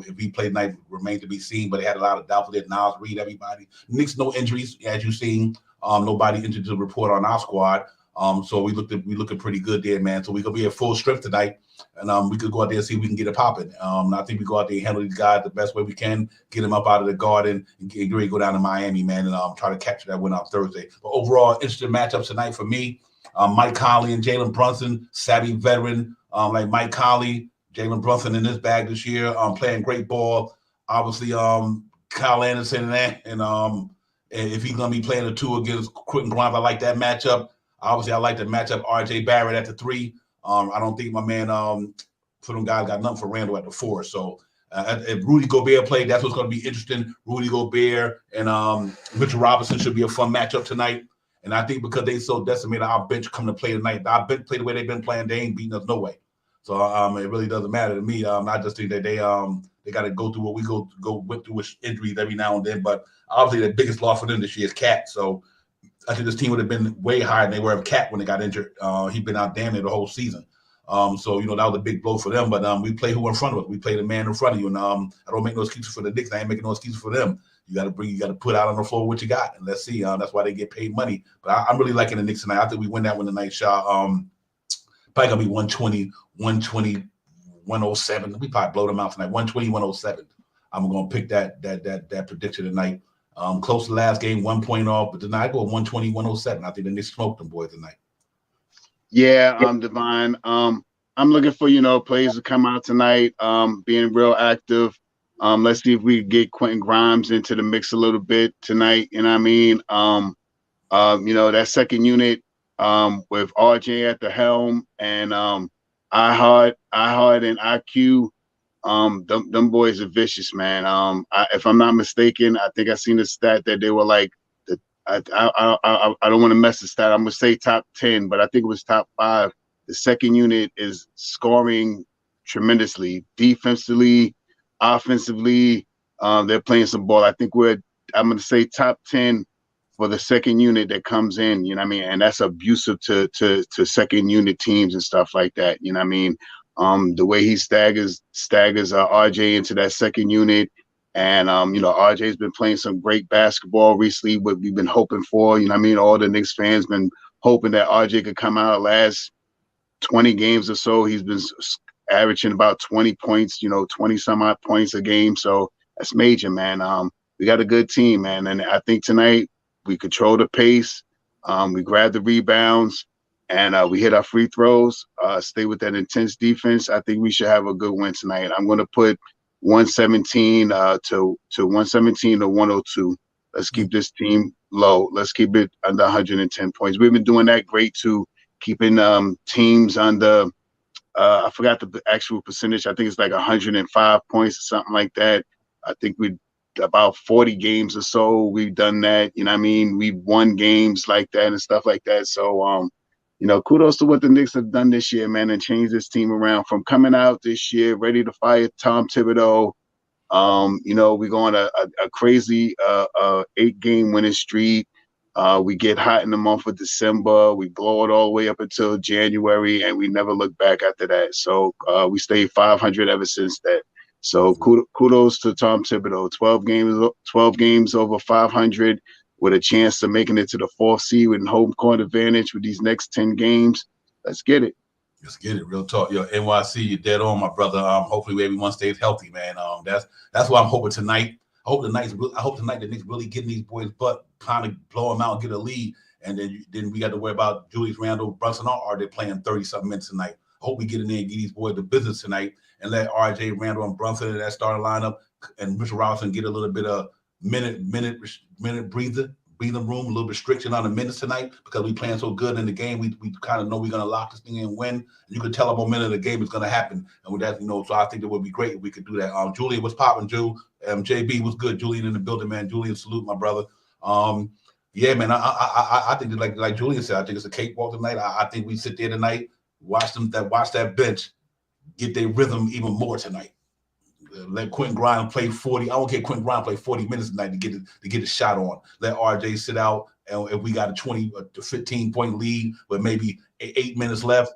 [SPEAKER 1] if he played tonight, remains to be seen, but they had a lot of doubtful there. Nas Reed, everybody. Knicks, no injuries, as you've seen. Nobody injured to report on our squad. So we looking pretty good there, man. So we're going to be at full strength tonight. And we could go out there and see if we can get it popping. I think we go out there and handle these guys the best way we can, get them up out of the garden, and get ready to go down to Miami, man, and try to capture that win on Thursday. But overall, interesting matchups tonight for me. Mike Conley and Jalen Brunson, savvy veteran like Mike Conley, Jalen Brunson in this bag this year, playing great ball. Obviously, Kyle Anderson and if he's going to be playing a 2 against Quentin Grimes, I like that matchup. Obviously, I like the matchup R.J. Barrett at the 3. I don't think my man for them guys got nothing for Randall at the 4. So if Rudy Gobert played, that's what's going to be interesting. Rudy Gobert and Mitchell Robinson should be a fun matchup tonight. And I think because they so decimated our bench come to play tonight, our bench play the way they've been playing, they ain't beating us no way. So it really doesn't matter to me. I just think that they got to go through what we went through with injuries every now and then. But obviously the biggest loss for them this year is Cat. So I think this team would have been way higher than they were if Cat when they got injured. He'd been out damn near the whole season. So that was a big blow for them. But we play who in front of us. We play the man in front of you. And I don't make no excuses for the Knicks. I ain't making no excuses for them. You got to put out on the floor what you got, and let's see. That's why they get paid money. But I'm really liking the Knicks tonight. I think we win that one tonight, Shaw. Probably gonna be 120, 120, 107. We probably blow them out tonight. 120, 107. I'm gonna pick that prediction tonight. Close to last game, 1 point off, but tonight I go 120, 107. I think the Knicks smoked them boys tonight.
[SPEAKER 3] Yeah, Divine. I'm looking for players to come out tonight, being real active. Let's see if we can get Quentin Grimes into the mix a little bit tonight. You know what I mean? That second unit with RJ at the helm and iHeart and IQ. Them boys are vicious, man. If I'm not mistaken, I think I seen the stat that they were like I don't want to mess the stat. I'm gonna say top 10, but I think it was top 5. The second unit is scoring tremendously, defensively, offensively. They're playing some ball. I think I'm gonna say top 10 for the second unit that comes in. You know what I mean? And that's abusive to second unit teams and stuff like that. You know what I mean? The way he staggers RJ into that second unit. And, RJ's been playing some great basketball recently, what we've been hoping for. You know what I mean? All the Knicks fans been hoping that RJ could come out last 20 games or so. He's been averaging about 20 points, 20-some-odd points a game. So that's major, man. We got a good team, man. And I think tonight we control the pace. We grab the rebounds. And we hit our free throws, stay with that intense defense. I think we should have a good win tonight. I'm going to put 117 to 117 to 102. Let's keep this team low. Let's keep it under 110 points. We've been doing that great too, keeping teams under. I forgot the actual percentage. I think it's like 105 points or something like that. I think we about 40 games or so we've done that. You know what I mean? We've won games like that and stuff like that. So kudos to what the Knicks have done this year, man, and changed this team around from coming out this year ready to fire Tom Thibodeau. We go on a crazy 8-game winning streak. We get hot in the month of December. We blow it all the way up until January, and we never look back after that. So we stayed 500 ever since that. So kudos to Tom Thibodeau. 12 games over 500 with a chance to making it to the 4th seed with home court advantage with these next 10 games. Let's get it.
[SPEAKER 1] Let's get it. Real talk. Yo, NYC, you're dead on, my brother. Hopefully everyone stays healthy, man. That's what I'm hoping tonight. I hope tonight the Knicks really getting these boys' butt, kind of blow them out, get a lead, and then we got to worry about Julius Randle, Brunson, or are they playing 30-something minutes tonight? I hope we get in there and get these boys the business tonight and let R.J. Randle and Brunson in that starting lineup and Mitchell Robinson get a little bit of minute breathing room, a little restriction on the minutes tonight because we playing so good in the game. We kind of know we're going to lock this thing in and win. And you can tell a momentum of the game is going to happen. And with that, so I think it would be great if we could do that. Julian, what's popping, Jew? JB was good. Julian in the building, man. Julian, salute, my brother. Yeah, man, I think that like Julian said, I think it's a cakewalk tonight. I think we sit there tonight, watch that bench get their rhythm even more tonight. Let Quentin Grimes play 40. I don't care. Quentin Grimes play 40 minutes tonight to get a shot on. Let RJ sit out, and if we got a 20 to 15-point lead with maybe 8 minutes left,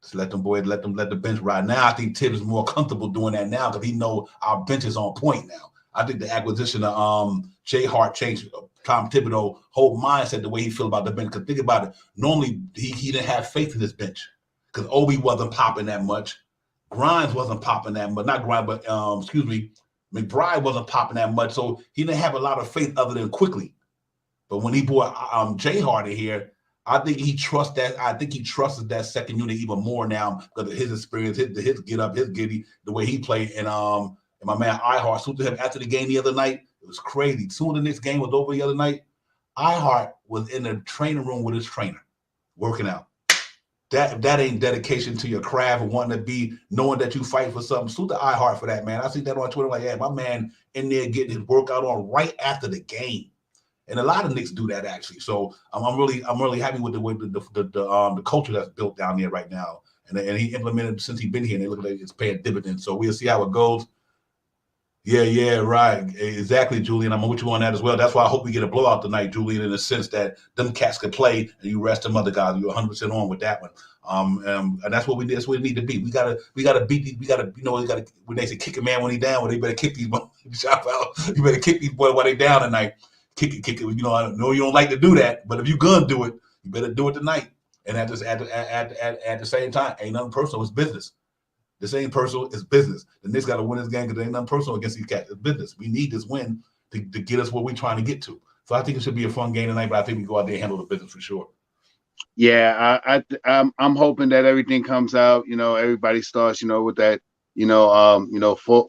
[SPEAKER 1] just let them let the bench ride. Now I think Tibbs is more comfortable doing that now because he know our bench is on point now. I think the acquisition of Jay Hart changed Tom Thibodeau whole mindset the way he feel about the bench. Because think about it, normally he didn't have faith in his bench because Obi wasn't popping that much. Grimes wasn't popping that much. Not Grimes, but McBride wasn't popping that much. So he didn't have a lot of faith other than quickly. But when he brought Jay Hart in here, I think he trusts that. I think he trusts that second unit even more now because of his experience, his get up, his giddy, the way he played. And my man Ihart, soon to him after the game the other night, it was crazy. Soon the next game was over the other night, Ihart was in the training room with his trainer, working out. That ain't dedication to your craft and wanting to be, knowing that you fight for something. Salute to Ihart for that, man. I see that on Twitter, like, yeah, my man in there getting his workout on right after the game. And a lot of Knicks do that actually. So I'm really happy with the way the culture that's built down there right now. And he implemented since he's been here, and they look like it's paying dividends. So we'll see how it goes. Yeah, right. Exactly, Julian. I'm with you on that as well. That's why I hope we get a blowout tonight, Julian, in the sense that them cats can play and you rest them other guys. You're 100% on with that one. And that's what we need. That's what we need to be. We gotta beat these. We gotta when they say kick a man when he's down, well, they better kick these boys. You better kick these boys while they down tonight. Kick it. I know you don't like to do that, but if you're gonna do it, you better do it tonight. And at the same time, ain't nothing personal. It's business. This ain't personal, it's business. The Knicks got to win this game because there ain't nothing personal against these cats. It's business. We need this win to get us where we're trying to get to. So I think it should be a fun game tonight, but I think we go out there and handle the business for sure.
[SPEAKER 3] Yeah, I'm hoping that everything comes out. Everybody starts, with that, for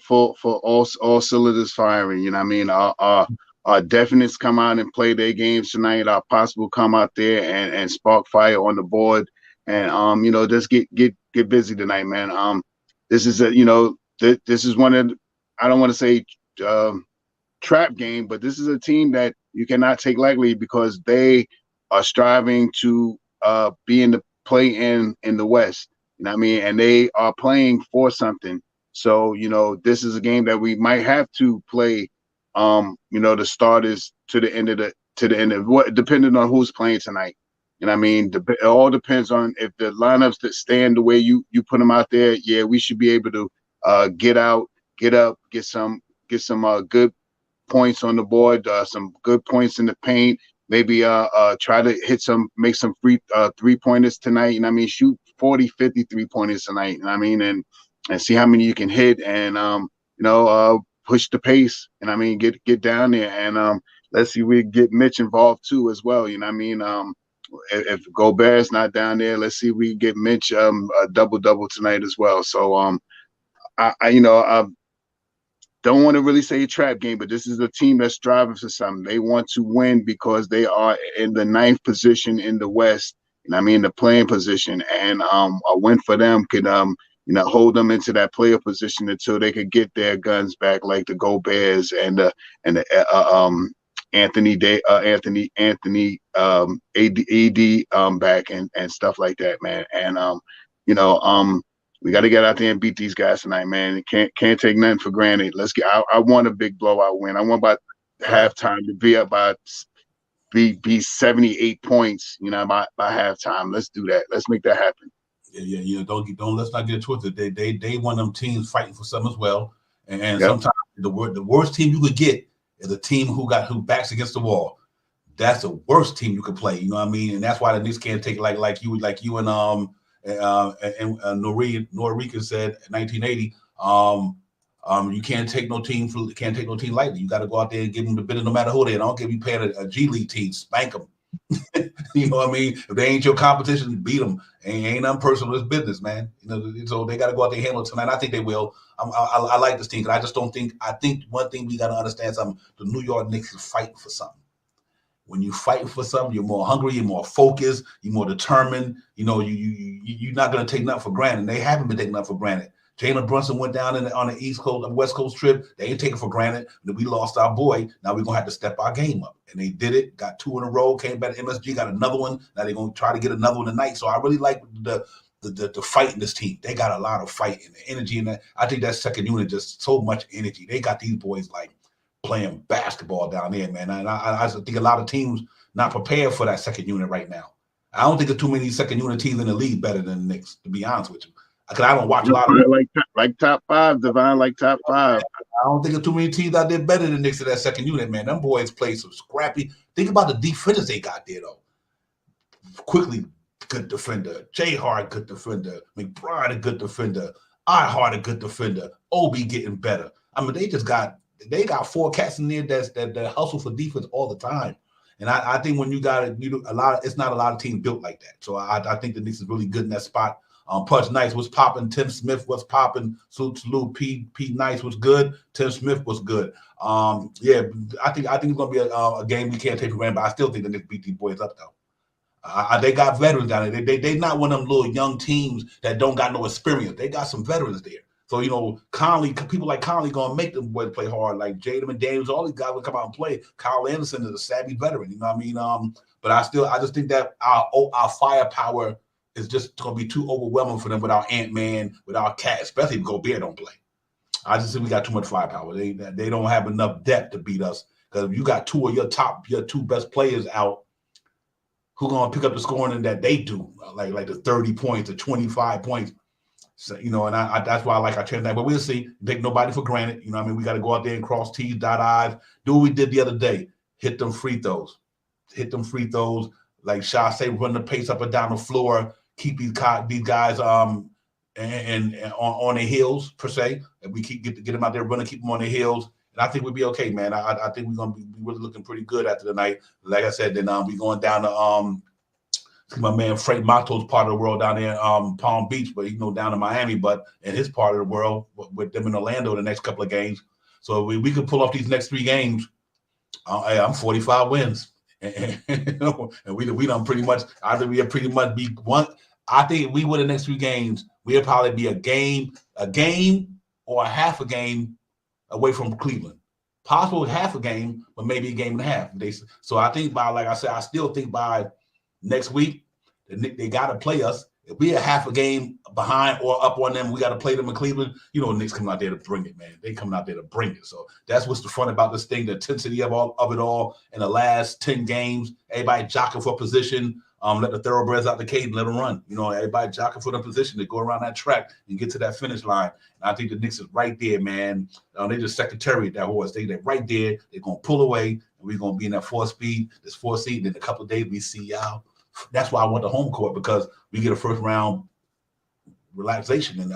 [SPEAKER 3] all cylinders firing. I mean, our definites come out and play their games tonight. Our possible come out there and spark fire on the board, and just get busy tonight, man. This is this is one of, I don't want to say trap game, but this is a team that you cannot take lightly because they are striving to be in the play-in the West. I mean, and they are playing for something. So this is a game that we might have to play. The starters to the end of what, depending on who's playing tonight. I mean, it all depends on if the lineups that stand the way you put them out there. Yeah, we should be able to get up, get some good points on the board, some good points in the paint. Maybe try to make some free 3-pointers tonight. I mean, shoot 40, 50 3-pointers tonight. I mean, and see how many you can hit, and push the pace. I mean, get down there, and let's see, we get Mitch involved too as well. I mean, if Gobert's not down there, let's see if we get Mitch a double tonight as well. So I don't want to really say a trap game, but this is a team that's striving for something. They want to win because they are in the 9th position in the West. I mean, the playing position, and a win for them could hold them into that player position until they could get their guns back, like the Gobert's and the Anthony AD back and stuff like that, man. And we got to get out there and beat these guys tonight, man. Can't take nothing for granted. Let's get. I want a big blowout win. I want by halftime to be up by be 78 points. By halftime. Let's do that. Let's make that happen.
[SPEAKER 1] Yeah. Don't let's not get it twisted. They one of them teams fighting for something as well. And sometimes the worst team you could get is a team who backs against the wall. That's the worst team you could play. You know what I mean? And that's why the Knicks can't take like you and Norica said in 1980. You can't take no team lightly. You got to go out there and give them the bit no matter who they are. I don't care if you pay a G League team, spank them. You know what I mean? If they ain't your competition, beat them. Ain't nothing personal. It's business, man. So they got to go out there and handle it tonight. I think they will. I like this team, because I just don't think. I think one thing we got to understand something. The New York Knicks is fighting for something. When you fighting for something, you're more hungry, you're more focused, you're more determined. You're not going to take nothing for granted. They haven't been taking nothing for granted. Jalen Brunson went down on the East Coast, West Coast trip. They ain't taking for granted that we lost our boy. Now we're going to have to step our game up. And they did it, got 2 in a row, came back to MSG, got another one. Now they're going to try to get another one tonight. So I really like the fight in this team. They got a lot of fight and the energy in that. I think that second unit just so much energy. They got these boys like playing basketball down there, man. And I think a lot of teams not prepared for that second unit right now. I don't think there's too many second unit teams in the league better than the Knicks, to be honest with you. Because I don't watch a lot of
[SPEAKER 3] like top 5, Divine, like top 5.
[SPEAKER 1] I don't think there's too many teams out there better than Knicks in that second unit, man. Them boys play some scrappy. Think about the defenders they got there, though. Quickly, good defender. Jay Hart, good defender. McBride, a good defender. I Hart, a good defender. Obi getting better. I mean, they got 4 cats in there that hustle for defense all the time. And I think when you got it's not a lot of teams built like that. So I think the Knicks is really good in that spot. Punch Nice was popping. Tim Smith was popping. Salute Pete Nice was good. Tim Smith was good. I think it's gonna be a game we can't take for granted. But I still think the Knicks beat these boys up though. They got veterans down there. They not one of them little young teams that don't got no experience. They got some veterans there. So people like Conley gonna make them boys play hard. Like Jaden and Daniels, all these guys will come out and play. Kyle Anderson is a savvy veteran. You know what I mean? But I just think that our firepower is just going to be too overwhelming for them without Ant-Man, without Cat, especially if Gobert don't play. I just think we got too much firepower. They don't have enough depth to beat us, because if you got 2 of your 2 best players out, who going to pick up the scoring that they do, like the 30 points, the 25 points. So, and that's why I like our chance tonight. But we'll see. Take nobody for granted. You know what I mean? We got to go out there and cross T's, dot I's. Do what we did the other day. Hit them free throws. Like Shah say, run the pace up and down the floor. Keep these guys and on their heels, per se. And we get them out there running, keep them on their heels. And I think we'll be okay, man. I think we're going to be really looking pretty good after the night. Like I said, then we going down to my man Frank Mato's part of the world down there in Palm Beach, but down in Miami, but in his part of the world with them in Orlando the next couple of games. So we could pull off these next 3 games. I'm 45 wins. And we done pretty much. I think we have pretty much be one. I think if we win the next 3 games, we'll probably be a game or a half a game away from Cleveland. Possible half a game, but maybe a game and a half. So I think like I said, I still think by next week, they got to play us. If we a half a game behind or up on them, we got to play them in Cleveland. Knicks coming out there to bring it, man. They coming out there to bring it. So that's what's the fun about this thing, the intensity of it all. In the last 10 games, everybody jockeying for position. Let the thoroughbreds out the cage and let them run. Everybody jockeying for the position to go around that track and get to that finish line. And I think the Knicks is right there, man. They just secretariat that horse. They're right there. They're going to pull away, and we're going to be in that 4 seed. And in a couple of days, we see y'all. That's why I want the home court, because we get a first round relaxation and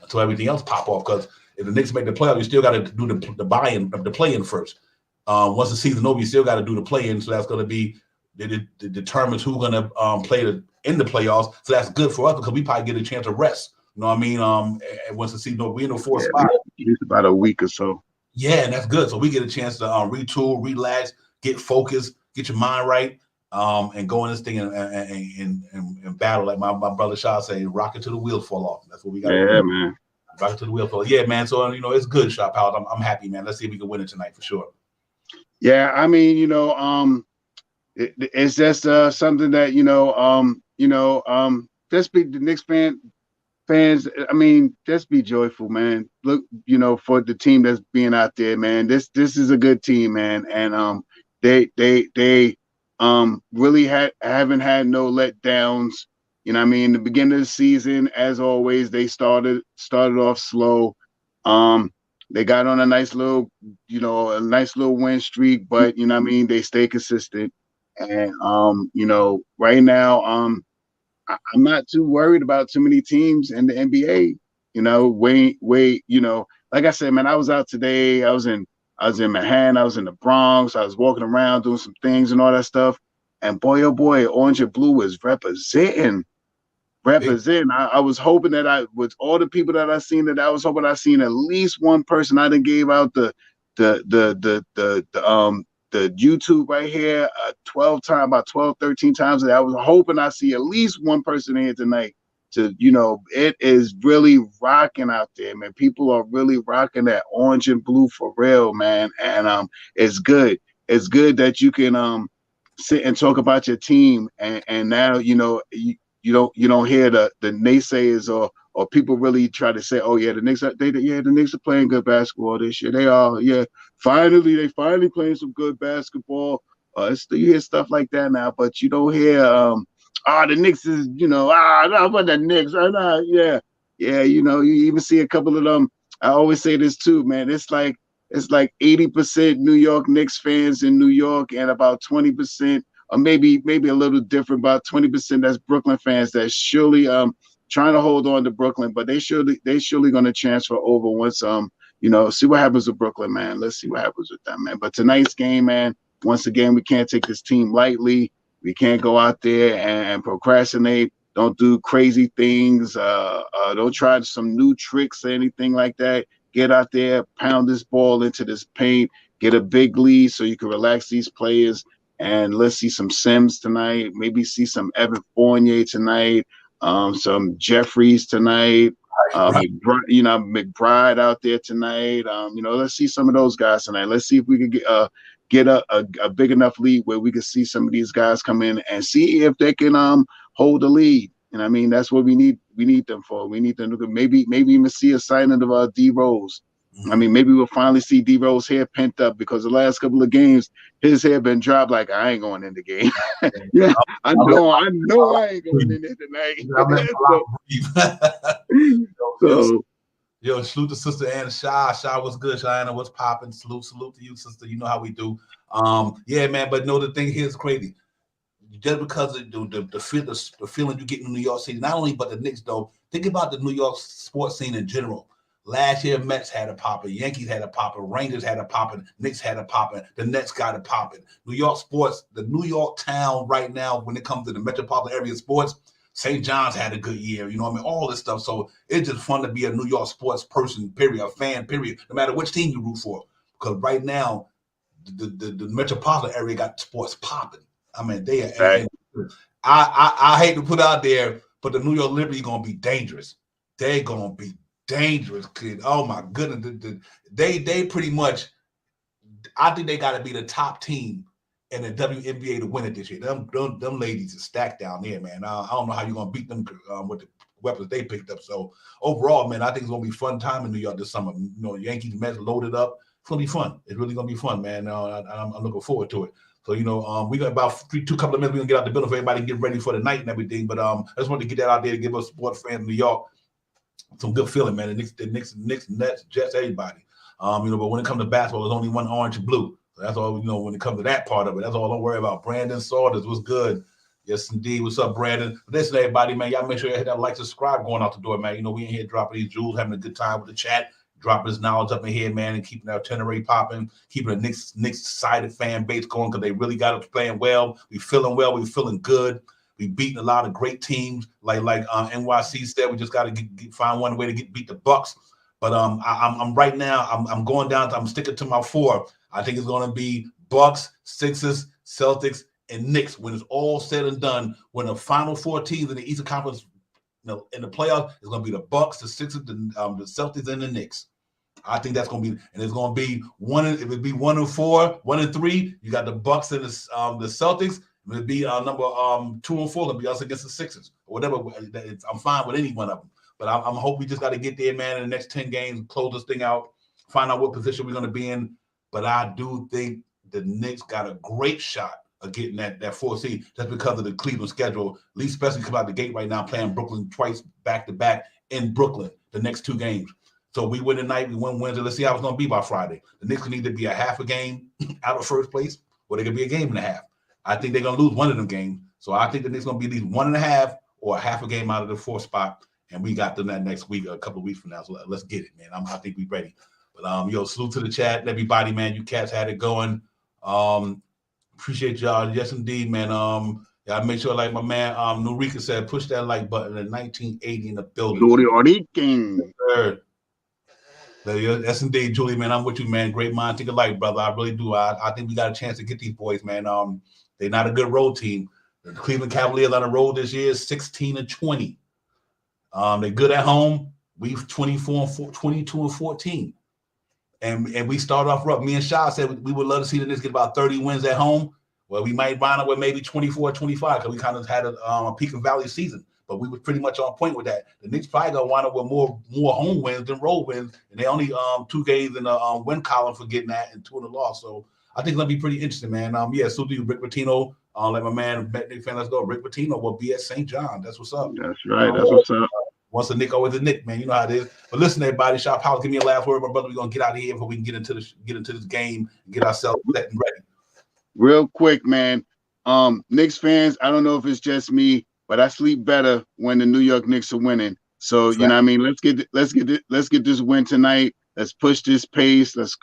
[SPEAKER 1] until everything else pop off. Because if the Knicks make the playoffs, you still got to do the buy-in, the play-in first. Once the season over, you still got to do the play-in. So that's going to be it determines who's going to play in the playoffs. So that's good for us, because we probably get a chance to rest. You know what I mean? Once the season over, we're in the 4th spot.
[SPEAKER 3] It's about a week or so.
[SPEAKER 1] Yeah, and that's good. So we get a chance to retool, relax, get focused, get your mind right. And go in this thing and battle, like my brother Shaw say, rock it till the wheels fall off. That's what we got.
[SPEAKER 3] Yeah, man.
[SPEAKER 1] Rock it till the wheels fall off. Yeah, man. So it's good, Shaw Powell. I'm happy, man. Let's see if we can win it tonight for sure.
[SPEAKER 3] Yeah, I mean, it's just something that just be the Knicks fans. I mean, just be joyful, man. Look, for the team that's being out there, man. This is a good team, man, and they really haven't had no letdowns. You know what I mean? The beginning of the season, as always, they started off slow. They got on a nice little win streak, but you know what I mean, they stay consistent. And right now, I'm not too worried about too many teams in the NBA. Like I said, man, I was out today. I was in Manhattan. I was in the Bronx. I was walking around doing some things and all that stuff. And boy, oh boy, Orange and Blue was representing. I was hoping that with all the people that I seen, that I was hoping I seen at least one person. I done gave out the YouTube right here about 12, 13 times. I was hoping I see at least one person here tonight. It is really rocking out there, man. People are really rocking that Orange and Blue for real, man. And it's good. It's good that you can sit and talk about your team, and now you don't hear the naysayers or people really try to say, oh yeah, the Knicks are playing good basketball this year. They are, yeah. They finally playing some good basketball. You hear stuff like that now, but you don't hear the Knicks is, no, about the Knicks. Yeah. You even see a couple of them. I always say this too, man. It's like 80% New York Knicks fans in New York, and about 20%, or maybe a little different, about 20% that's Brooklyn fans that's surely trying to hold on to Brooklyn, but they surely going to transfer over once see what happens with Brooklyn, man. Let's see what happens with them, man. But tonight's game, man, once again, we can't take this team lightly. We can't go out there and procrastinate. Don't do crazy things. Don't try some new tricks or anything like that. Get out there, pound this ball into this paint, get a big lead so you can relax these players. And let's see some Sims tonight. Maybe see some Evan Fournier tonight. Some Jeffries tonight. McBride out there tonight. Let's see some of those guys tonight. Let's see if we can get a big enough lead where we can see some of these guys come in and see if they can hold the lead. And I mean, that's what we need them for. We need them to maybe even see a signing of D Rose. I mean, maybe we'll finally see D Rose hair pent up, because the last couple of games his hair been dropped. Like, I ain't going in the game. Yeah, I know I ain't going in there tonight.
[SPEAKER 1] Yo, salute to Sister Anna Shah. Shah, what's good? Shana, what's popping? Salute to you, sister. You know how we do. Yeah, man. But no, the thing here is crazy. Just because of the feeling you get in New York City, not only but the Knicks though. Think about the New York sports scene in general. Last year, Mets had a poppin', Yankees had a poppin', Rangers had a poppin', Knicks had a poppin', the Nets got a poppin'. New York sports, the New York town right now, when it comes to the metropolitan area sports, St. John's had a good year, you know what I mean? All this stuff. So it's just fun to be a New York sports person, period, a fan, period, no matter which team you root for. Because right now, the metropolitan area got sports popping. I mean, they are. Right. I hate to put out there, but the New York Liberty going to be dangerous. They're going to be dangerous, kid. Oh my goodness. They pretty much, I think they got to be the top team in the WNBA to win it this year. Them ladies are stacked down there, man. I don't know how you're going to beat them with the weapons they picked up. So overall, man, I think it's going to be a fun time in New York this summer. Yankees, Mets loaded up. It's going to be fun. It's really going to be fun, man. I'm looking forward to it. So, we got about two couple of minutes. We're going to get out the building for everybody to get ready for the night and everything. But I just wanted to get that out there to give us sports fans in New York some good feeling, man. The Knicks, Nets, Jets, everybody. But when it comes to basketball, there's only one orange and blue. So that's all, when it comes to that part of it. That's all. Don't worry about. Brandon Saunders, what's good? Yes, indeed. What's up, Brandon? Listen, everybody, man. Y'all make sure you hit that like, subscribe going out the door, man. We in here dropping these jewels, having a good time with the chat, dropping his knowledge up in here, man, and keeping our itinerary popping, keeping the Knicks-sided fan base going, because they really got us playing well. We feeling well. We feeling good. We beating a lot of great teams, like NYC said. We just got to find one way to beat the Bucks. But I'm right now. I'm going down. I'm sticking to my 4. I think it's going to be Bucks, Sixers, Celtics, and Knicks when it's all said and done. When the final 4 teams in the Eastern Conference, in the playoffs, it's going to be the Bucks, the Sixers, the Celtics, and the Knicks. I think that's gonna be, and it's gonna be if it be 1-4, 1-3, you got the Bucks and the Celtics. If it be number 2 and 4, it'll be us against the Sixers or whatever. I'm fine with any one of them. But I'm hope we just got to get there, man, in the next 10 games, close this thing out, find out what position we're gonna be in. But I do think the Knicks got a great shot of getting that 4th seed just because of the Cleveland schedule. At least especially come out the gate right now, playing Brooklyn twice back-to-back in Brooklyn the next 2 games. So we win tonight, we win Wednesday. Let's see how it's going to be by Friday. The Knicks can either be a half a game out of first place, or they could be a game and a half. I think they're going to lose one of them games. So I think the Knicks going to be at least 1.5 or a half a game out of the 4th spot. And we got them that next week, a couple of weeks from now. So let's get it, man. I think we're ready. But salute to the chat, everybody, man. You cats had it going. Appreciate y'all. Yes, indeed, man. I make sure, like my man Nurika said, push that like button in 1980 in the building. Yes, indeed, Julie, man. I'm with you, man. Great mind, think alike, brother. I really do. I think we got a chance to get these boys, man. They're not a good road team. The Cleveland Cavaliers on the road this year is 16-20. They're good at home. We've 22-14. And we start off rough. Me and Shaw said we would love to see the Knicks get about 30 wins at home. Well, we might wind up with maybe 24-25 because we kind of had a peak and valley season. But we were pretty much on point with that. The Knicks probably gonna wind up with more home wins than road wins, and they only 2 games in the win column for getting that and 2 in the loss. So I think it's gonna be pretty interesting, man. So do you, Rick Pitino. Like my man, Knicks fan, let's go. Rick Pitino will be at St. John. That's what's up.
[SPEAKER 3] That's right. That's what's up.
[SPEAKER 1] Once a Knick, always a Knick, man. You know how it is. But listen, everybody, Shop House, give me a last word, my brother. We're gonna get out of here before we can get into this game and get ourselves set and ready. Real quick, man.
[SPEAKER 3] Knicks fans, I don't know if it's just me, but I sleep better when the New York Knicks are winning. So you know what I mean. Let's get this win tonight. Let's push this pace. Let's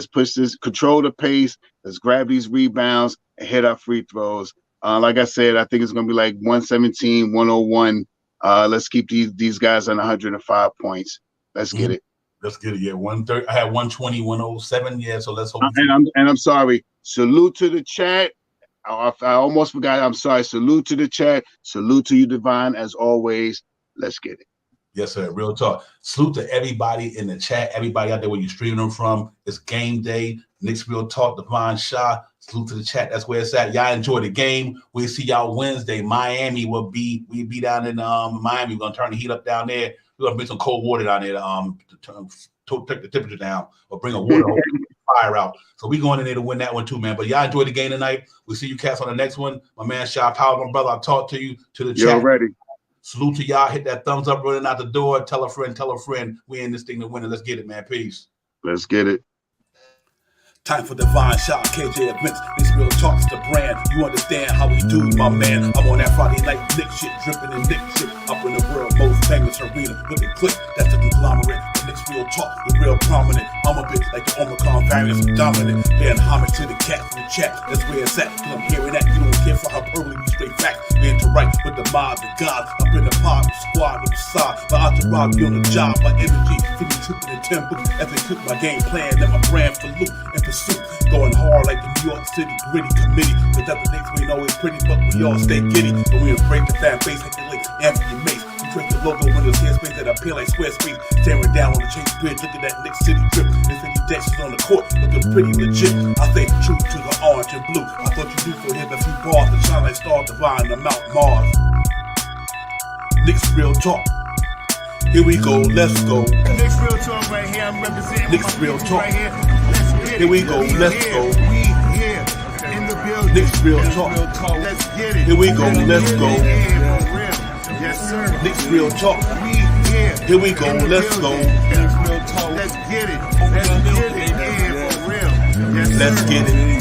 [SPEAKER 3] push this, control the pace. Let's grab these rebounds and hit our free throws. Like I said, I think it's gonna be like 117, 101. Let's keep these guys on 105 points. Let's get it.
[SPEAKER 1] Let's get it. Yeah, 130. I had 120, 107. Yeah, so let's hope.
[SPEAKER 3] And I'm sorry. Salute to the chat. I almost forgot. I'm sorry. Salute to the chat. Salute to you, Divine, as always. Let's get it.
[SPEAKER 1] Yes, sir. Real talk. Salute to everybody in the chat. Everybody out there where you're streaming them from. It's game day. Knicks Real Talk. Divine Shaw. Salute to the chat. That's where it's at. Y'all enjoy the game. We'll see y'all Wednesday. Miami we'll be down in Miami. We're gonna turn the heat up down there. We're gonna bring some cold water down there to take the temperature down, or bring a water fire out. So we going in there to win that one too, man. But y'all enjoy the game tonight. We'll see you cats on the next one. My man Shaw Power, my brother. I'll talk to you to the chat.
[SPEAKER 3] Ready.
[SPEAKER 1] Salute to y'all. Hit that thumbs up, running out the door. Tell a friend. We in this thing to win it. Let's get it, man. Peace.
[SPEAKER 3] Let's get it.
[SPEAKER 1] Time for Divine Shot, KJ events. This Real Talk's the brand. You understand how we do, my man. I'm on that Friday night Knick shit, dripping in Knick shit. Up in the world, most famous arena. With the click, that's the conglomerate. Knicks Real Talk, the real prominent. I'm a bit like the Omicron variant, dominant. Paying homage to the cat in the chat. That's where it's at. I'm hearing that. You don't care for how early we straight facts. We interact with the mob, the gods. Up in the pod, the squad, the side. My entourage be on the job, my energy. Feeling tripping in tempo. As they cook my game plan, and my brand for loot and pursuit. Going hard like the New York City gritty committee. Cause that's the things we know is pretty, but we all stay giddy. And we embrace the fan base, hacking like Anthony Mace. We create the logo when there's space that appear like Squarespace. Staring down on the Chase Bridge, look at that Knicks City drip. There's any dashes on the court, looking pretty legit. I stay true to the orange and blue. I thought you knew for him a few bars to shine like stars divine to Mount Mars. Knicks Real Talk. Here we go, let's go.
[SPEAKER 2] Knicks Real Talk right here. I'm representing
[SPEAKER 1] Knicks Real Talk.
[SPEAKER 2] right here. Let's get it.
[SPEAKER 1] Here we go, let's go.
[SPEAKER 2] We here in the building.
[SPEAKER 1] Knicks Real Talk.
[SPEAKER 2] Let's get it.
[SPEAKER 1] Here we go, let's go.
[SPEAKER 2] Yeah, for real. Yes, sir.
[SPEAKER 1] Knicks Real Talk.
[SPEAKER 2] We here.
[SPEAKER 1] Here we go,
[SPEAKER 2] in the
[SPEAKER 1] let's go.
[SPEAKER 2] building. Let's get it. Let's get it. Yeah, for real. Yes, sir.
[SPEAKER 1] Let's get it.